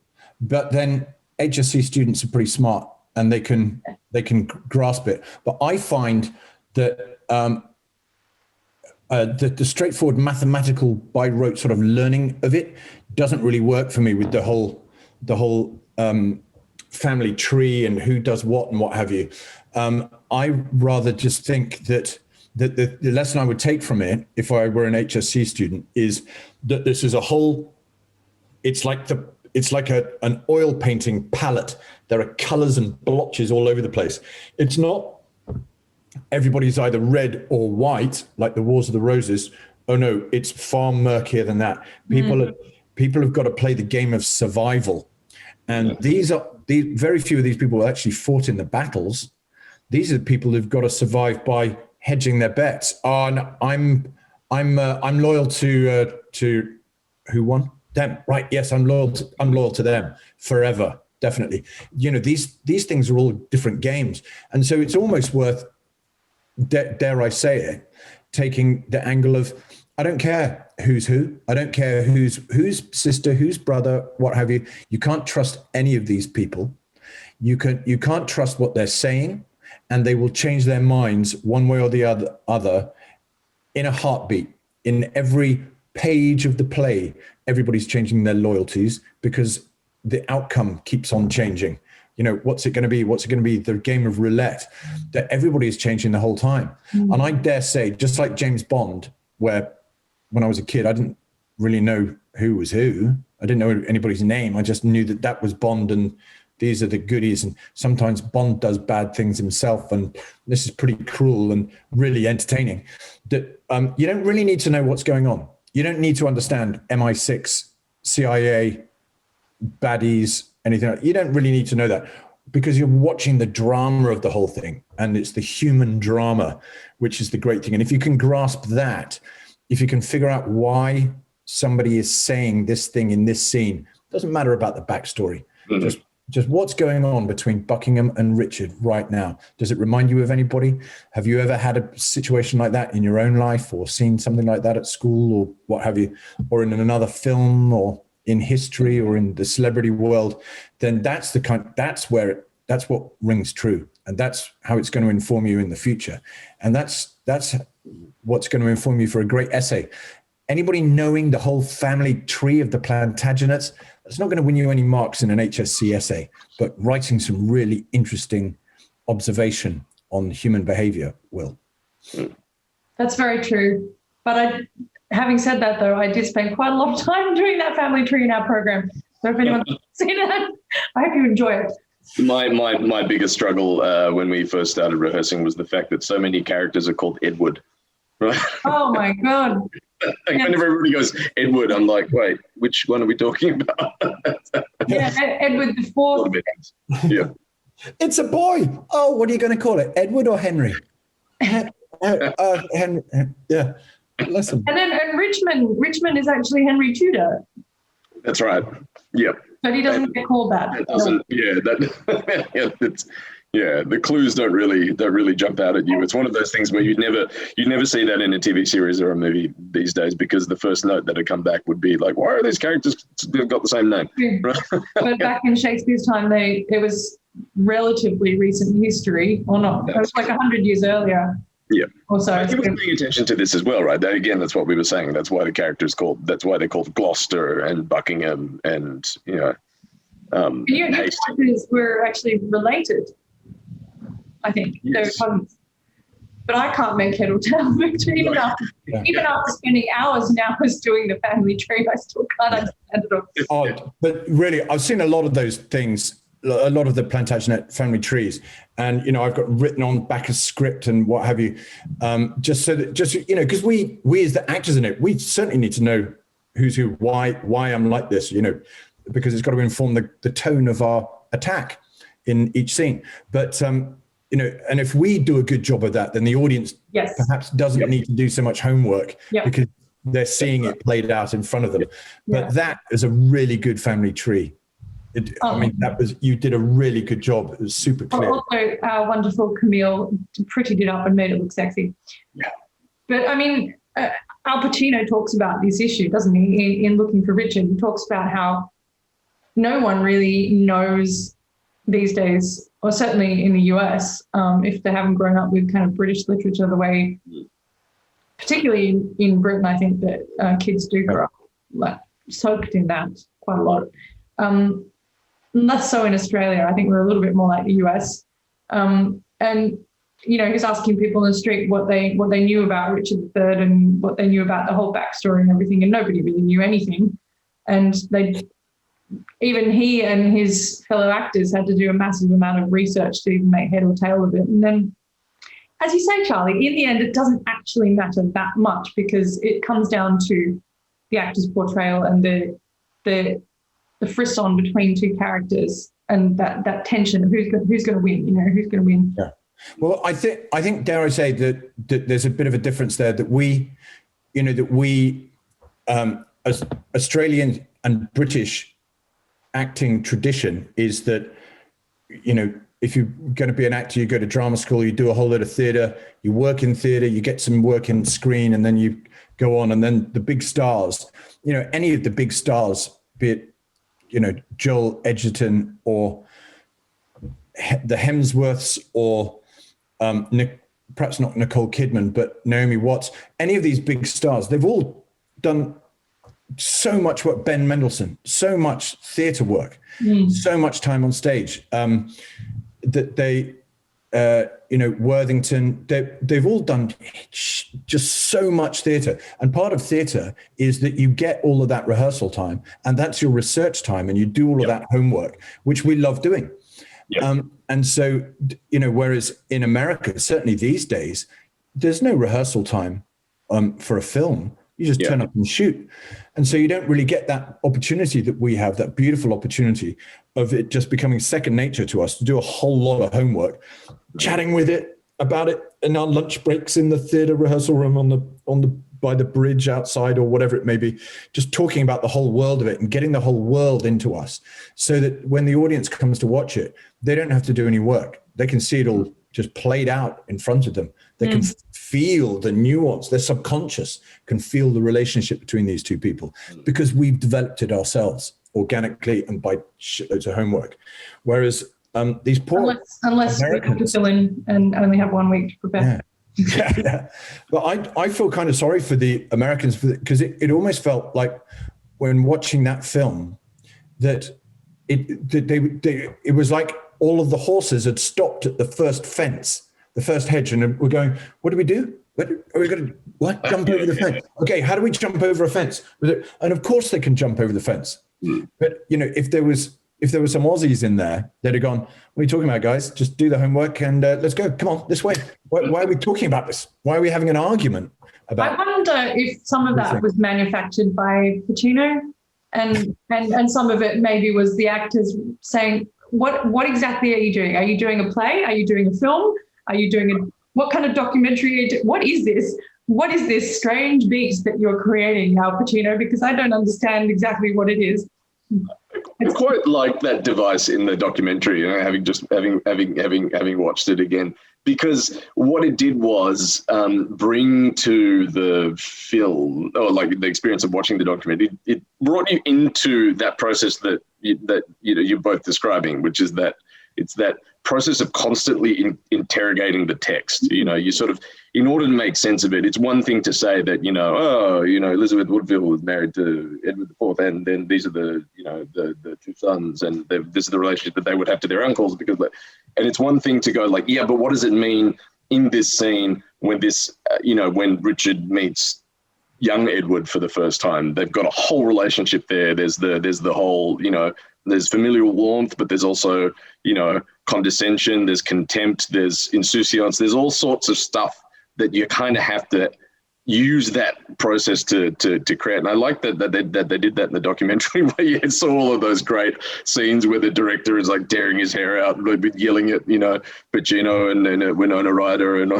Speaker 2: But then HSC students are pretty smart and they can grasp it. But I find that the straightforward mathematical by rote sort of learning of it doesn't really work for me with the whole family tree and who does what and what have you. I rather just think that the lesson I would take from it, if I were an HSC student, is that this is a whole. It's like an oil painting palette. There are colors and blotches all over the place. It's not everybody's either red or white, like the Wars of the Roses. Oh no, it's far murkier than that. People have got to play the game of survival. And very few of these people actually fought in the battles. These are the people who've got to survive by hedging their bets. Oh, no, I'm loyal to who won? Them, right? Yes, I'm loyal to them forever, definitely. These things are all different games, and so it's almost worth, dare I say it, taking the angle of, I don't care who's who. I don't care who's sister, who's brother, what have you. You can't trust any of these people. You can't trust what they're saying, and they will change their minds one way or the other in a heartbeat. In every page of the play, everybody's changing their loyalties because the outcome keeps on changing. What's it going to be? What's it going to be? The game of roulette that everybody is changing the whole time. And I dare say, just like James Bond, where when I was a kid, I didn't really know who was who. I didn't know anybody's name. I just knew that was Bond and these are the goodies. And sometimes Bond does bad things himself. And this is pretty cruel and really entertaining. That you don't really need to know what's going on. You don't need to understand MI6, CIA, baddies, anything like that. You don't really need to know that because you're watching the drama of the whole thing. And it's the human drama, which is the great thing. And if you can grasp that, if you can figure out why somebody is saying this thing in this scene, it doesn't matter about the backstory. Mm-hmm. Just what's going on between Buckingham and Richard right now. Does it remind you of anybody? Have you ever had a situation like that in your own life or seen something like that at school or what have you, or in another film or in history or in the celebrity world? Then that's what rings true. And that's how it's going to inform you in the future. And that's what's going to inform you for a great essay. Anybody knowing the whole family tree of the Plantagenets, that's not going to win you any marks in an HSC essay, but writing some really interesting observation on human behavior will.
Speaker 1: That's very true. But having said that, though, I did spend quite a lot of time doing that family tree in our program. So if anyone's seen it, I hope you enjoy it.
Speaker 3: My biggest struggle when we first started rehearsing was the fact that so many characters are called Edward. Right? Oh
Speaker 1: my God.
Speaker 3: Whenever everybody goes Edward, I'm like, wait, which one are we talking about?
Speaker 1: Edward the Fourth.
Speaker 3: Yeah.
Speaker 2: It's a boy. Oh, what are you going to call it? Edward or Henry? Henry. Yeah. Listen.
Speaker 1: And Richmond is actually Henry Tudor.
Speaker 3: That's right. Yep.
Speaker 1: But he doesn't get called that.
Speaker 3: It doesn't. The clues don't really jump out at you. It's one of those things where you'd never see that in a TV series or a movie these days, because the first note that'd come back would be like, why are these characters they've got the same name?
Speaker 1: Yeah. But back in Shakespeare's time, it was relatively recent history, or not? It was like 100 years earlier.
Speaker 3: Yeah.
Speaker 1: Or so.
Speaker 3: People are paying attention to this as well, right? That's what we were saying. That's why that's why they're called Gloucester and Buckingham and
Speaker 1: your characters were actually related, I think.
Speaker 3: Yes.
Speaker 1: But I can't make head or tail of it. Even after spending hours and hours doing the family tree, I still can't understand it all.
Speaker 2: It's odd, but really, I've seen a lot of those things, a lot of the Plantagenet family trees, and I've got written on back a script and what have you, just because we as the actors in it, we certainly need to know who's who, why I'm like this, because it's got to inform the tone of our attack in each scene. But and if we do a good job of that, then the audience perhaps doesn't need to do so much homework, because they're seeing it played out in front of them. But
Speaker 1: Yeah.
Speaker 2: that is a really good family tree. I mean, you did a really good job. It was super clear.
Speaker 1: Also, our wonderful Camille prettied it up and made it look sexy.
Speaker 3: Yeah.
Speaker 1: But I mean, Al Pacino talks about this issue, doesn't he? In Looking for Richard, he talks about how no one really knows these days, or certainly in the US, if they haven't grown up with kind of British literature the way, particularly in Britain, I think that kids do grow up like soaked in that quite a lot. Less so in Australia. I think we're a little bit more like the US. And, you know, he's asking people in the street what they knew about Richard III and what they knew about the whole backstory and everything, and nobody really knew anything. And even he and his fellow actors had to do a massive amount of research to even make head or tail of it. And then, as you say, Charlie, in the end, it doesn't actually matter that much because it comes down to the actor's portrayal and the frisson between two characters and that tension of who's going to win, you know, who's going to win.
Speaker 2: Yeah. Well, I think, dare I say that there's a bit of a difference there that we as Australian and British acting tradition is that, you know, if you're going to be an actor, you go to drama school, you do a whole lot of theatre, you work in theatre, you get some work in screen, and then you go on. And then the big stars, you know, any of the big stars, be it, you know, Joel Edgerton or the Hemsworths or perhaps not Nicole Kidman, but Naomi Watts, any of these big stars, they've all done so much work. Ben Mendelsohn, so much theatre work, so much time on stage. That they, you know, Worthington, they've all done just so much theatre. And part of theatre is that you get all of that rehearsal time, and that's your research time, and you do all of that homework, which we love doing. Yep. And so, you know, whereas in America, certainly these days, there's no rehearsal time for a film. You just turn up and shoot. And so you don't really get that opportunity that we have, that beautiful opportunity of it just becoming second nature to us to do a whole lot of homework, chatting about it in our lunch breaks in the theatre rehearsal room by the bridge outside or whatever it may be, just talking about the whole world of it and getting the whole world into us so that when the audience comes to watch it, they don't have to do any work. They can see it all just played out in front of them. They can feel the nuance. Their subconscious can feel the relationship between these two people because we've developed it ourselves organically and by shitloads of homework. Whereas these poor
Speaker 1: unless we have to fill in and only have 1 week to prepare.
Speaker 2: Yeah. But I feel kind of sorry for the Americans because it almost felt like when watching that film that it was like all of the horses had stopped at the first fence, the first hedge, and we're going, what do we do? What are we going to jump over the fence? Okay, how do we jump over a fence? And of course they can jump over the fence. But you know, if there was some Aussies in there, they'd have gone, what are you talking about, guys? Just do the homework and let's go. Come on, this way. Why are we talking about this? Why are we having an argument about
Speaker 1: I wonder if some of that was manufactured by Pacino and some of it maybe was the actors saying, what exactly are you doing? Are you doing a play? Are you doing a film? Are you doing what kind of documentary are you doing? What is this? What is this strange beast that you're creating, Al Pacino? Because I don't understand exactly what it is.
Speaker 3: It's quite like that device in the documentary, you know, having watched it again, because what it did was bring to the film, or like the experience of watching the documentary, it brought you into that process that you're both describing, which is that it's that process of constantly interrogating the text. You know, you sort of, in order to make sense of it, it's one thing to say that, Elizabeth Woodville was married to Edward IV, and then these are the two sons, and this is the relationship that they would have to their uncles, and it's one thing to go like, yeah, but what does it mean in this scene when when Richard meets young Edward for the first time? They've got a whole relationship there. There's the whole, there's familial warmth, but there's also, condescension, there's contempt, there's insouciance, there's all sorts of stuff that you kind of have to use that process to create. And I like that they did that in the documentary, where you saw all of those great scenes where the director is like tearing his hair out, yelling at, you know, Pacino and Winona Ryder, and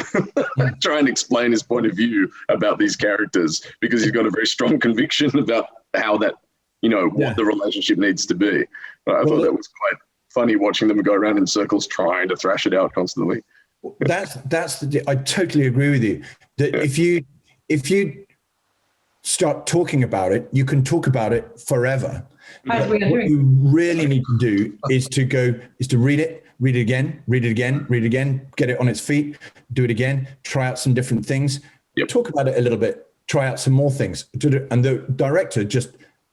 Speaker 3: trying to explain his point of view about these characters, because he's got a very strong conviction about how that, you know, what the relationship needs to be. I thought that was quite funny, watching them go around in circles trying to thrash it out constantly.
Speaker 2: I totally agree with you. That if you start talking about it, you can talk about it forever. What you really need to do is to read it again, get it on its feet, do it again, try out some different things, talk about it a little bit, try out some more things, and the director just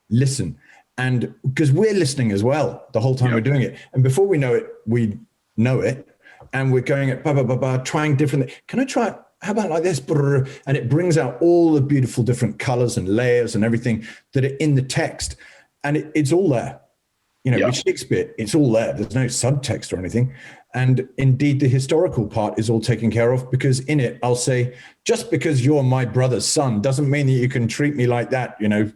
Speaker 2: listen. And because we're listening as well the whole time we're doing it, and before we know it, and we're going at trying different. Can I try it? How about like this? And it brings out all the beautiful different colors and layers and everything that are in the text, and it's all there. You know, with Shakespeare, it's all there. There's no subtext or anything. And indeed, the historical part is all taken care of, because in it, I'll say, just because you're my brother's son doesn't mean that you can treat me like that. You know,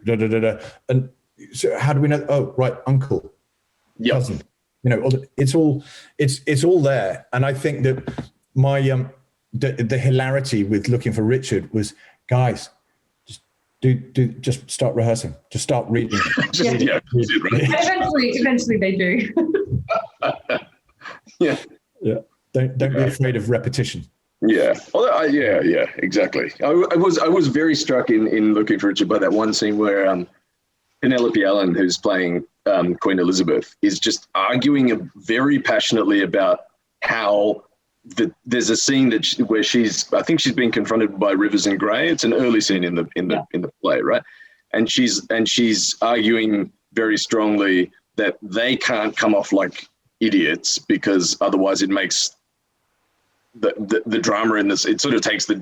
Speaker 2: And so how do we know? Oh, right, uncle, cousin. You know, it's all there. And I think that my the hilarity with looking for Richard was, guys, just start rehearsing, just start reading.
Speaker 1: Eventually they do.
Speaker 2: Don't be afraid of repetition.
Speaker 3: Exactly. I was very struck in looking for Richard by that one scene where Penelope Allen, who's playing Queen Elizabeth, is just arguing very passionately about how there's a scene where I think she's being confronted by Rivers and Grey. It's an early scene in the play, right? And she's arguing very strongly that they can't come off like idiots, because otherwise it makes the drama in this, it sort of takes the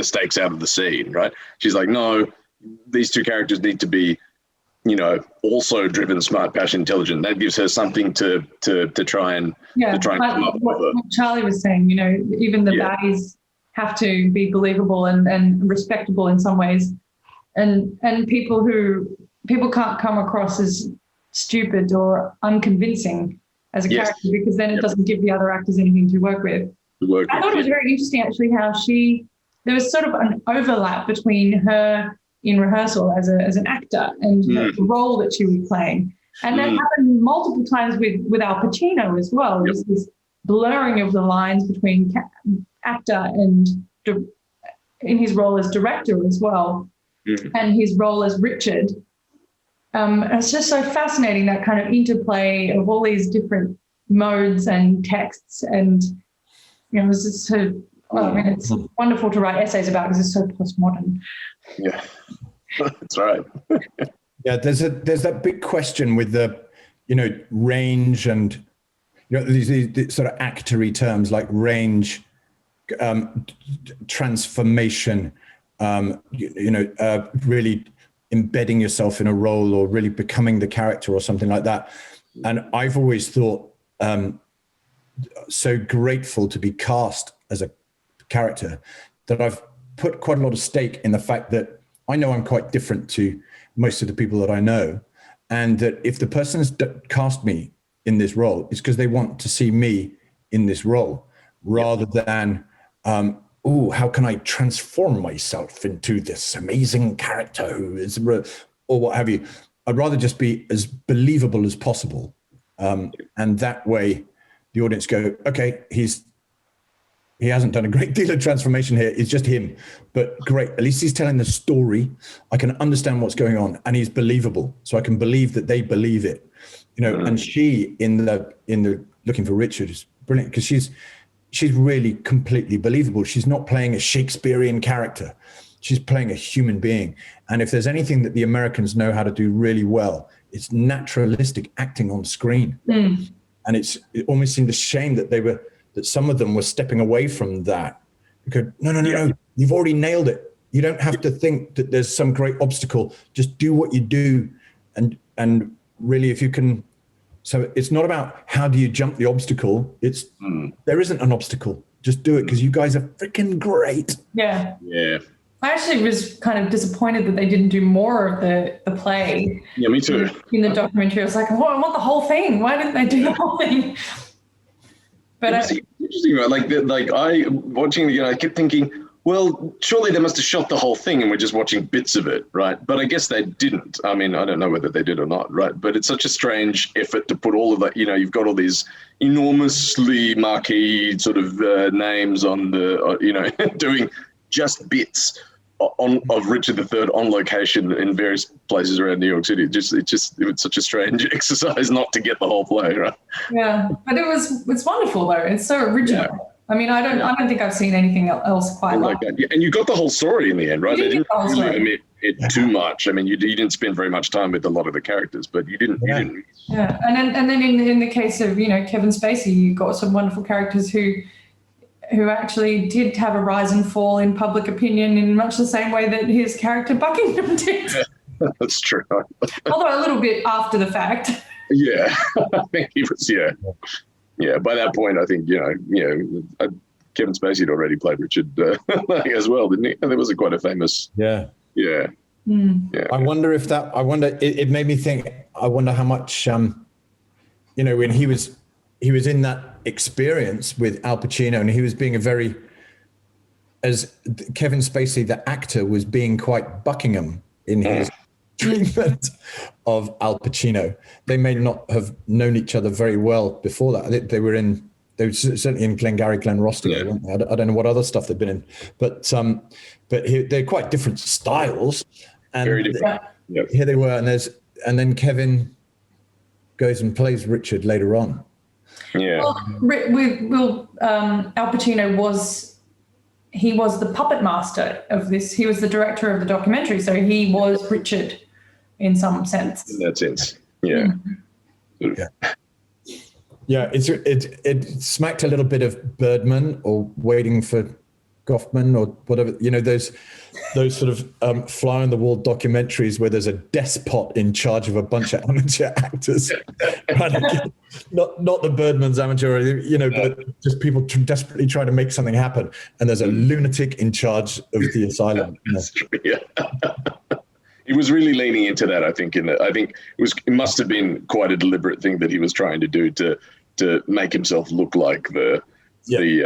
Speaker 3: stakes out of the scene, right? She's like, no, these two characters need to be, you know, also driven, smart, passionate, intelligent. That gives her something to try and come up with.
Speaker 1: What Charlie was saying, you know, even the baddies have to be believable and respectable in some ways, and people can't come across as stupid or unconvincing as a character, because then it doesn't give the other actors anything to work with. I thought it was very interesting actually how there was sort of an overlap between her in rehearsal as an actor and the role that she was playing. And that happened multiple times with Al Pacino as well. There's this blurring of the lines between actor and in his role as director as well, and his role as Richard. It's just so fascinating, that kind of interplay of all these different modes and texts. And, you know, it's just so, it's wonderful to write essays about, because it's so postmodern.
Speaker 3: Yeah, that's right.
Speaker 2: There's that big question with the, you know, range and, you know, these sort of actory terms like range, transformation, really embedding yourself in a role or really becoming the character or something like that. And I've always thought so grateful to be cast as a character that I've put quite a lot of stake in the fact that I know I'm quite different to most of the people that I know, and that if the person's cast me in this role, it's because they want to see me in this role, rather than how can I transform myself into this amazing character who is, or what have you. I'd rather just be as believable as possible. And that way the audience go, okay, he hasn't done a great deal of transformation here. It's just him, but great. At least he's telling the story. I can understand what's going on, and he's believable. So I can believe that they believe it, you know. And she in the Looking for Richard is brilliant, because she's really completely believable. She's not playing a Shakespearean character. She's playing a human being. And if there's anything that the Americans know how to do really well, it's naturalistic acting on screen. And it almost seemed a shame that some of them were stepping away from that. You go, no, you've already nailed it. You don't have to think that there's some great obstacle. Just do what you do. And really, if you can, so it's not about how do you jump the obstacle. There isn't an obstacle. Just do it, because you guys are freaking great.
Speaker 1: Yeah. I actually was kind of disappointed that they didn't do more of the play.
Speaker 3: Yeah, me too.
Speaker 1: In the documentary, I was like, oh, I want the whole thing. Why didn't they do the whole thing? But
Speaker 3: It's interesting, right? Like I watching it again, I kept thinking, well, surely they must have shot the whole thing and we're just watching bits of it, right? But I guess they didn't. I mean, I don't know whether they did or not, right? But it's such a strange effort to put all of that, you've got all these enormously marquee sort of names on the, doing just bits of Richard III on location in various places around New York City. It was such a strange exercise not to get the whole play, right?
Speaker 1: Yeah, but it's wonderful though. It's so original. Yeah. I mean, I don't think I've seen anything else quite like that.
Speaker 3: Yeah, and you got the whole story in the end, right? They didn't
Speaker 1: really
Speaker 3: omit it too much. I mean, you didn't spend very much time with a lot of the characters, but you didn't.
Speaker 1: Yeah, and then in the case of Kevin Spacey, you got some wonderful characters who actually did have a rise and fall in public opinion in much the same way that his character Buckingham did.
Speaker 3: That's true.
Speaker 1: Although a little bit after the fact.
Speaker 3: Yeah, I think he was. Yeah. By that point, I think Kevin Spacey had already played Richard as well, didn't he? And there was quite a famous.
Speaker 2: Yeah.
Speaker 3: Yeah.
Speaker 1: Mm.
Speaker 3: Yeah.
Speaker 2: I wonder it made me think. I wonder how much when he was in that experience with Al Pacino, and he was being as Kevin Spacey, the actor, was being quite Buckingham in his treatment of Al Pacino. They may not have known each other very well before that. They were certainly in Glengarry Glen Ross together. Yeah. I don't know what other stuff they've been in, but they're quite different styles. And
Speaker 3: very different.
Speaker 2: Here they were, and then Kevin goes and plays Richard later on.
Speaker 3: Yeah.
Speaker 1: Well, Al Pacino was the puppet master of this. He was the director of the documentary, so he was Richard in some sense.
Speaker 3: In that sense, yeah.
Speaker 2: Yeah, it smacked a little bit of Birdman or Waiting for Goffman or whatever. Those sort of fly on the wall documentaries where there's a despot in charge of a bunch of amateur actors. Not the Birdman's amateur, but just people desperately trying to make something happen, and there's a lunatic in charge of the asylum.
Speaker 3: Yeah. He was really leaning into that, I think. It must have been quite a deliberate thing that he was trying to do to make himself look like
Speaker 2: he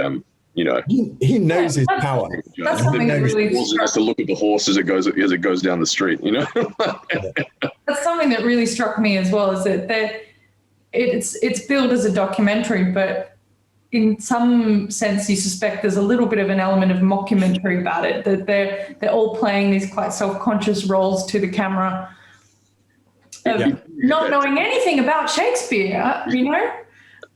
Speaker 2: knows his power.
Speaker 1: That's something that really
Speaker 3: has to look at the horse as it goes down the street.
Speaker 1: That's something that really struck me as well. Is that it's billed as a documentary, but in some sense, you suspect there's a little bit of an element of mockumentary about it. That they're all playing these quite self-conscious roles to the camera, of not knowing anything about Shakespeare. When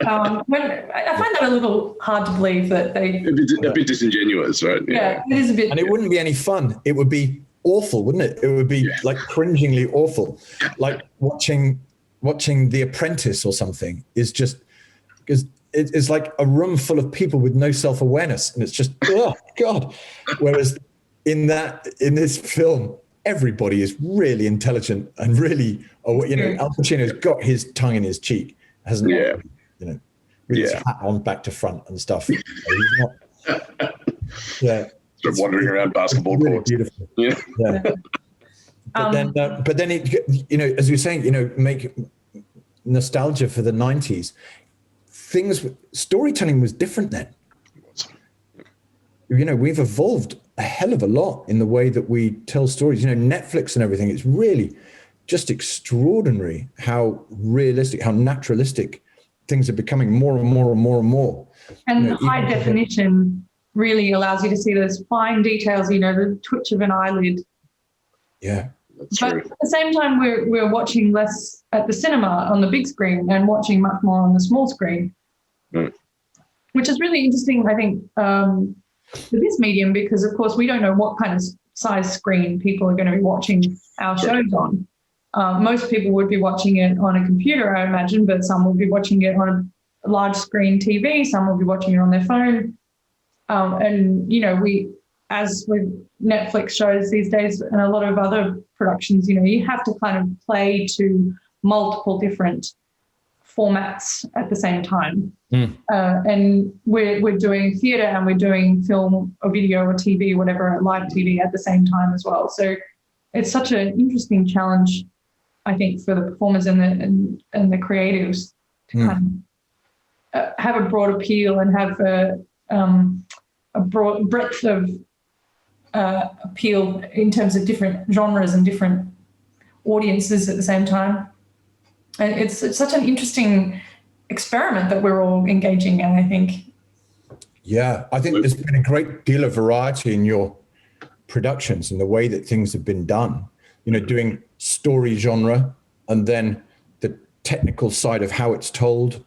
Speaker 1: I find that a little hard to believe that they
Speaker 3: a bit disingenuous, right?
Speaker 1: Yeah, it is a bit.
Speaker 2: And it wouldn't be any fun. It would be awful, wouldn't it? It would be like cringingly awful, like watching The Apprentice or something. Is just because it's like a room full of people with no self-awareness, and it's just oh god. Whereas in this film, everybody is really intelligent and really, Al Pacino's got his tongue in his cheek, hasn't he?
Speaker 3: Yeah.
Speaker 2: With his hat on back to front and stuff. He's not,
Speaker 3: sort of wandering around basketball
Speaker 2: really
Speaker 3: courts.
Speaker 2: Beautiful.
Speaker 3: Yeah.
Speaker 2: But then it, as you're saying, make nostalgia for the 90s. Storytelling was different then. We've evolved a hell of a lot in the way that we tell stories. Netflix and everything. It's really just extraordinary how realistic, how naturalistic things are becoming more and more and more and more.
Speaker 1: And the high definition really allows you to see those fine details, the twitch of an eyelid.
Speaker 2: Yeah.
Speaker 3: That's
Speaker 1: but
Speaker 3: true.
Speaker 1: at the same time, we're watching less at the cinema on the big screen and watching much more on the small screen, which is really interesting, I think, for this medium, because, of course, we don't know what kind of size screen people are going to be watching our shows on. Most people would be watching it on a computer, I imagine, but some will be watching it on a large screen TV. Some will be watching it on their phone. As with Netflix shows these days and a lot of other productions, you have to kind of play to multiple different formats at the same time. And we're doing theatre and we're doing film or video or TV, whatever, live TV at the same time as well. So it's such an interesting challenge, I think, for the performers and the creatives to kind of have a broad appeal and have a broad breadth of appeal in terms of different genres and different audiences at the same time. And it's such an interesting experiment that we're all engaging in, I think.
Speaker 2: Yeah, I think there's been a great deal of variety in your productions and the way that things have been done, doing story genre and then the technical side of how it's told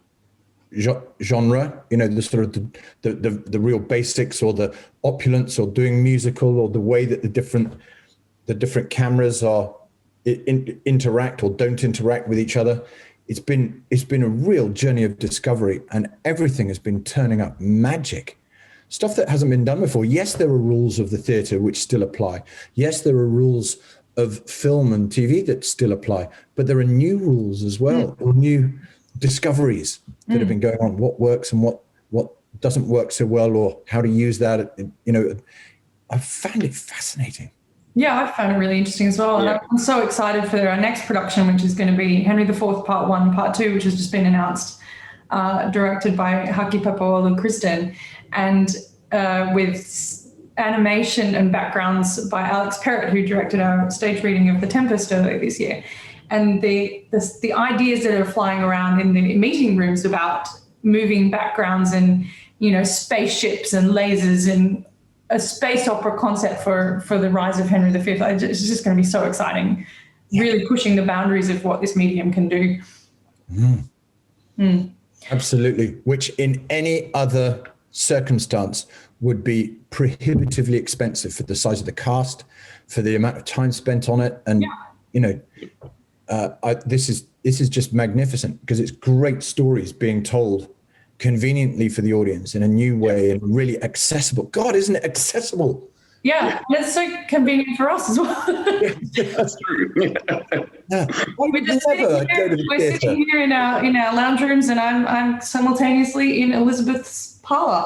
Speaker 2: genre, the sort of the real basics or the opulence, or doing musical, or the way that the different cameras are interact or don't interact with each other. It's been a real journey of discovery, and everything has been turning up magic. Stuff that hasn't been done before. Yes, there are rules of the theatre which still apply. Yes, there are rules of film and TV that still apply, but there are new rules as well, or new discoveries that have been going on. What works and what doesn't work so well, or how to use that. I found it fascinating.
Speaker 1: Yeah, I found it really interesting as well. And I'm so excited for our next production, which is going to be Henry IV Part 1, Part 2, which has just been announced, directed by Haki Papaolu-Kristen, and with animation and backgrounds by Alex Perrott, who directed our stage reading of The Tempest earlier this year. And the ideas that are flying around in the meeting rooms about moving backgrounds and, spaceships and lasers and a space opera concept for the rise of Henry V. It's just going to be so exciting, really pushing the boundaries of what this medium can do.
Speaker 2: Absolutely, which in any other circumstance would be prohibitively expensive for the size of the cast, for the amount of time spent on it. And, this is just magnificent, because it's great stories being told conveniently for the audience in a new way and really accessible. God, isn't it accessible?
Speaker 1: Yeah, and it's so convenient for us as well.
Speaker 3: That's true.
Speaker 1: We're sitting here in our lounge rooms, and I'm simultaneously in Elizabeth's parlor,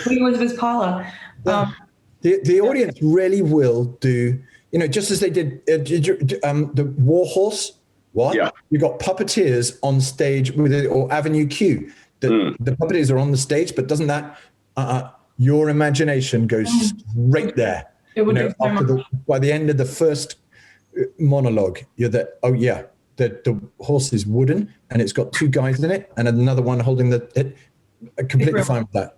Speaker 1: Queen Elizabeth's parlor.
Speaker 2: The audience really will do, just as they did the War Horse. What? Yeah. You got puppeteers on stage with it, or Avenue Q. The puppeteers are on the stage, but doesn't that your imagination goes straight there?
Speaker 1: It would do so much.
Speaker 2: By the end of the first monologue, you're that. Oh yeah, the horse is wooden and it's got two guys in it and another one holding it. Completely fine with that.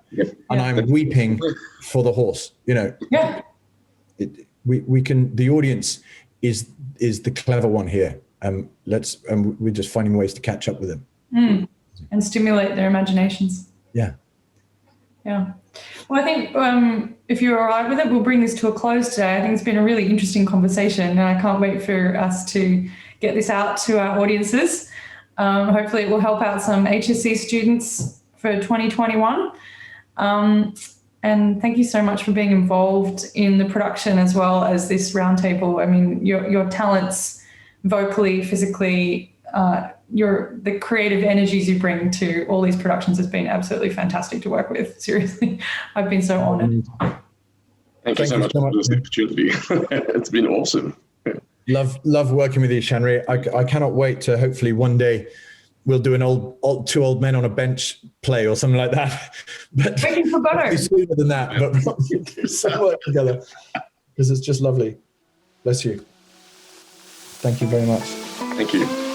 Speaker 2: And I'm weeping for the horse.
Speaker 1: Yeah.
Speaker 2: We can. The audience is the clever one here. We're just finding ways to catch up with them.
Speaker 1: And stimulate their imaginations.
Speaker 2: Yeah.
Speaker 1: Yeah. Well, I think if you're all right with it, we'll bring this to a close today. I think it's been a really interesting conversation, and I can't wait for us to get this out to our audiences. Hopefully it will help out some HSC students for 2021. And thank you so much for being involved in the production as well as this roundtable. I mean, your talents vocally, physically, the creative energies you bring to all these productions has been absolutely fantastic to work with. Seriously, I've been so honored.
Speaker 3: Thank you so much for this opportunity. It's been awesome.
Speaker 2: Love working with you, Shan-Ree. I cannot wait to hopefully one day we'll do an two old men on a bench play or something like that. But
Speaker 1: waiting for Bono.
Speaker 2: Sooner than that, but we'll do some work together, because it's just lovely. Bless you. Thank you very much.
Speaker 3: Thank you.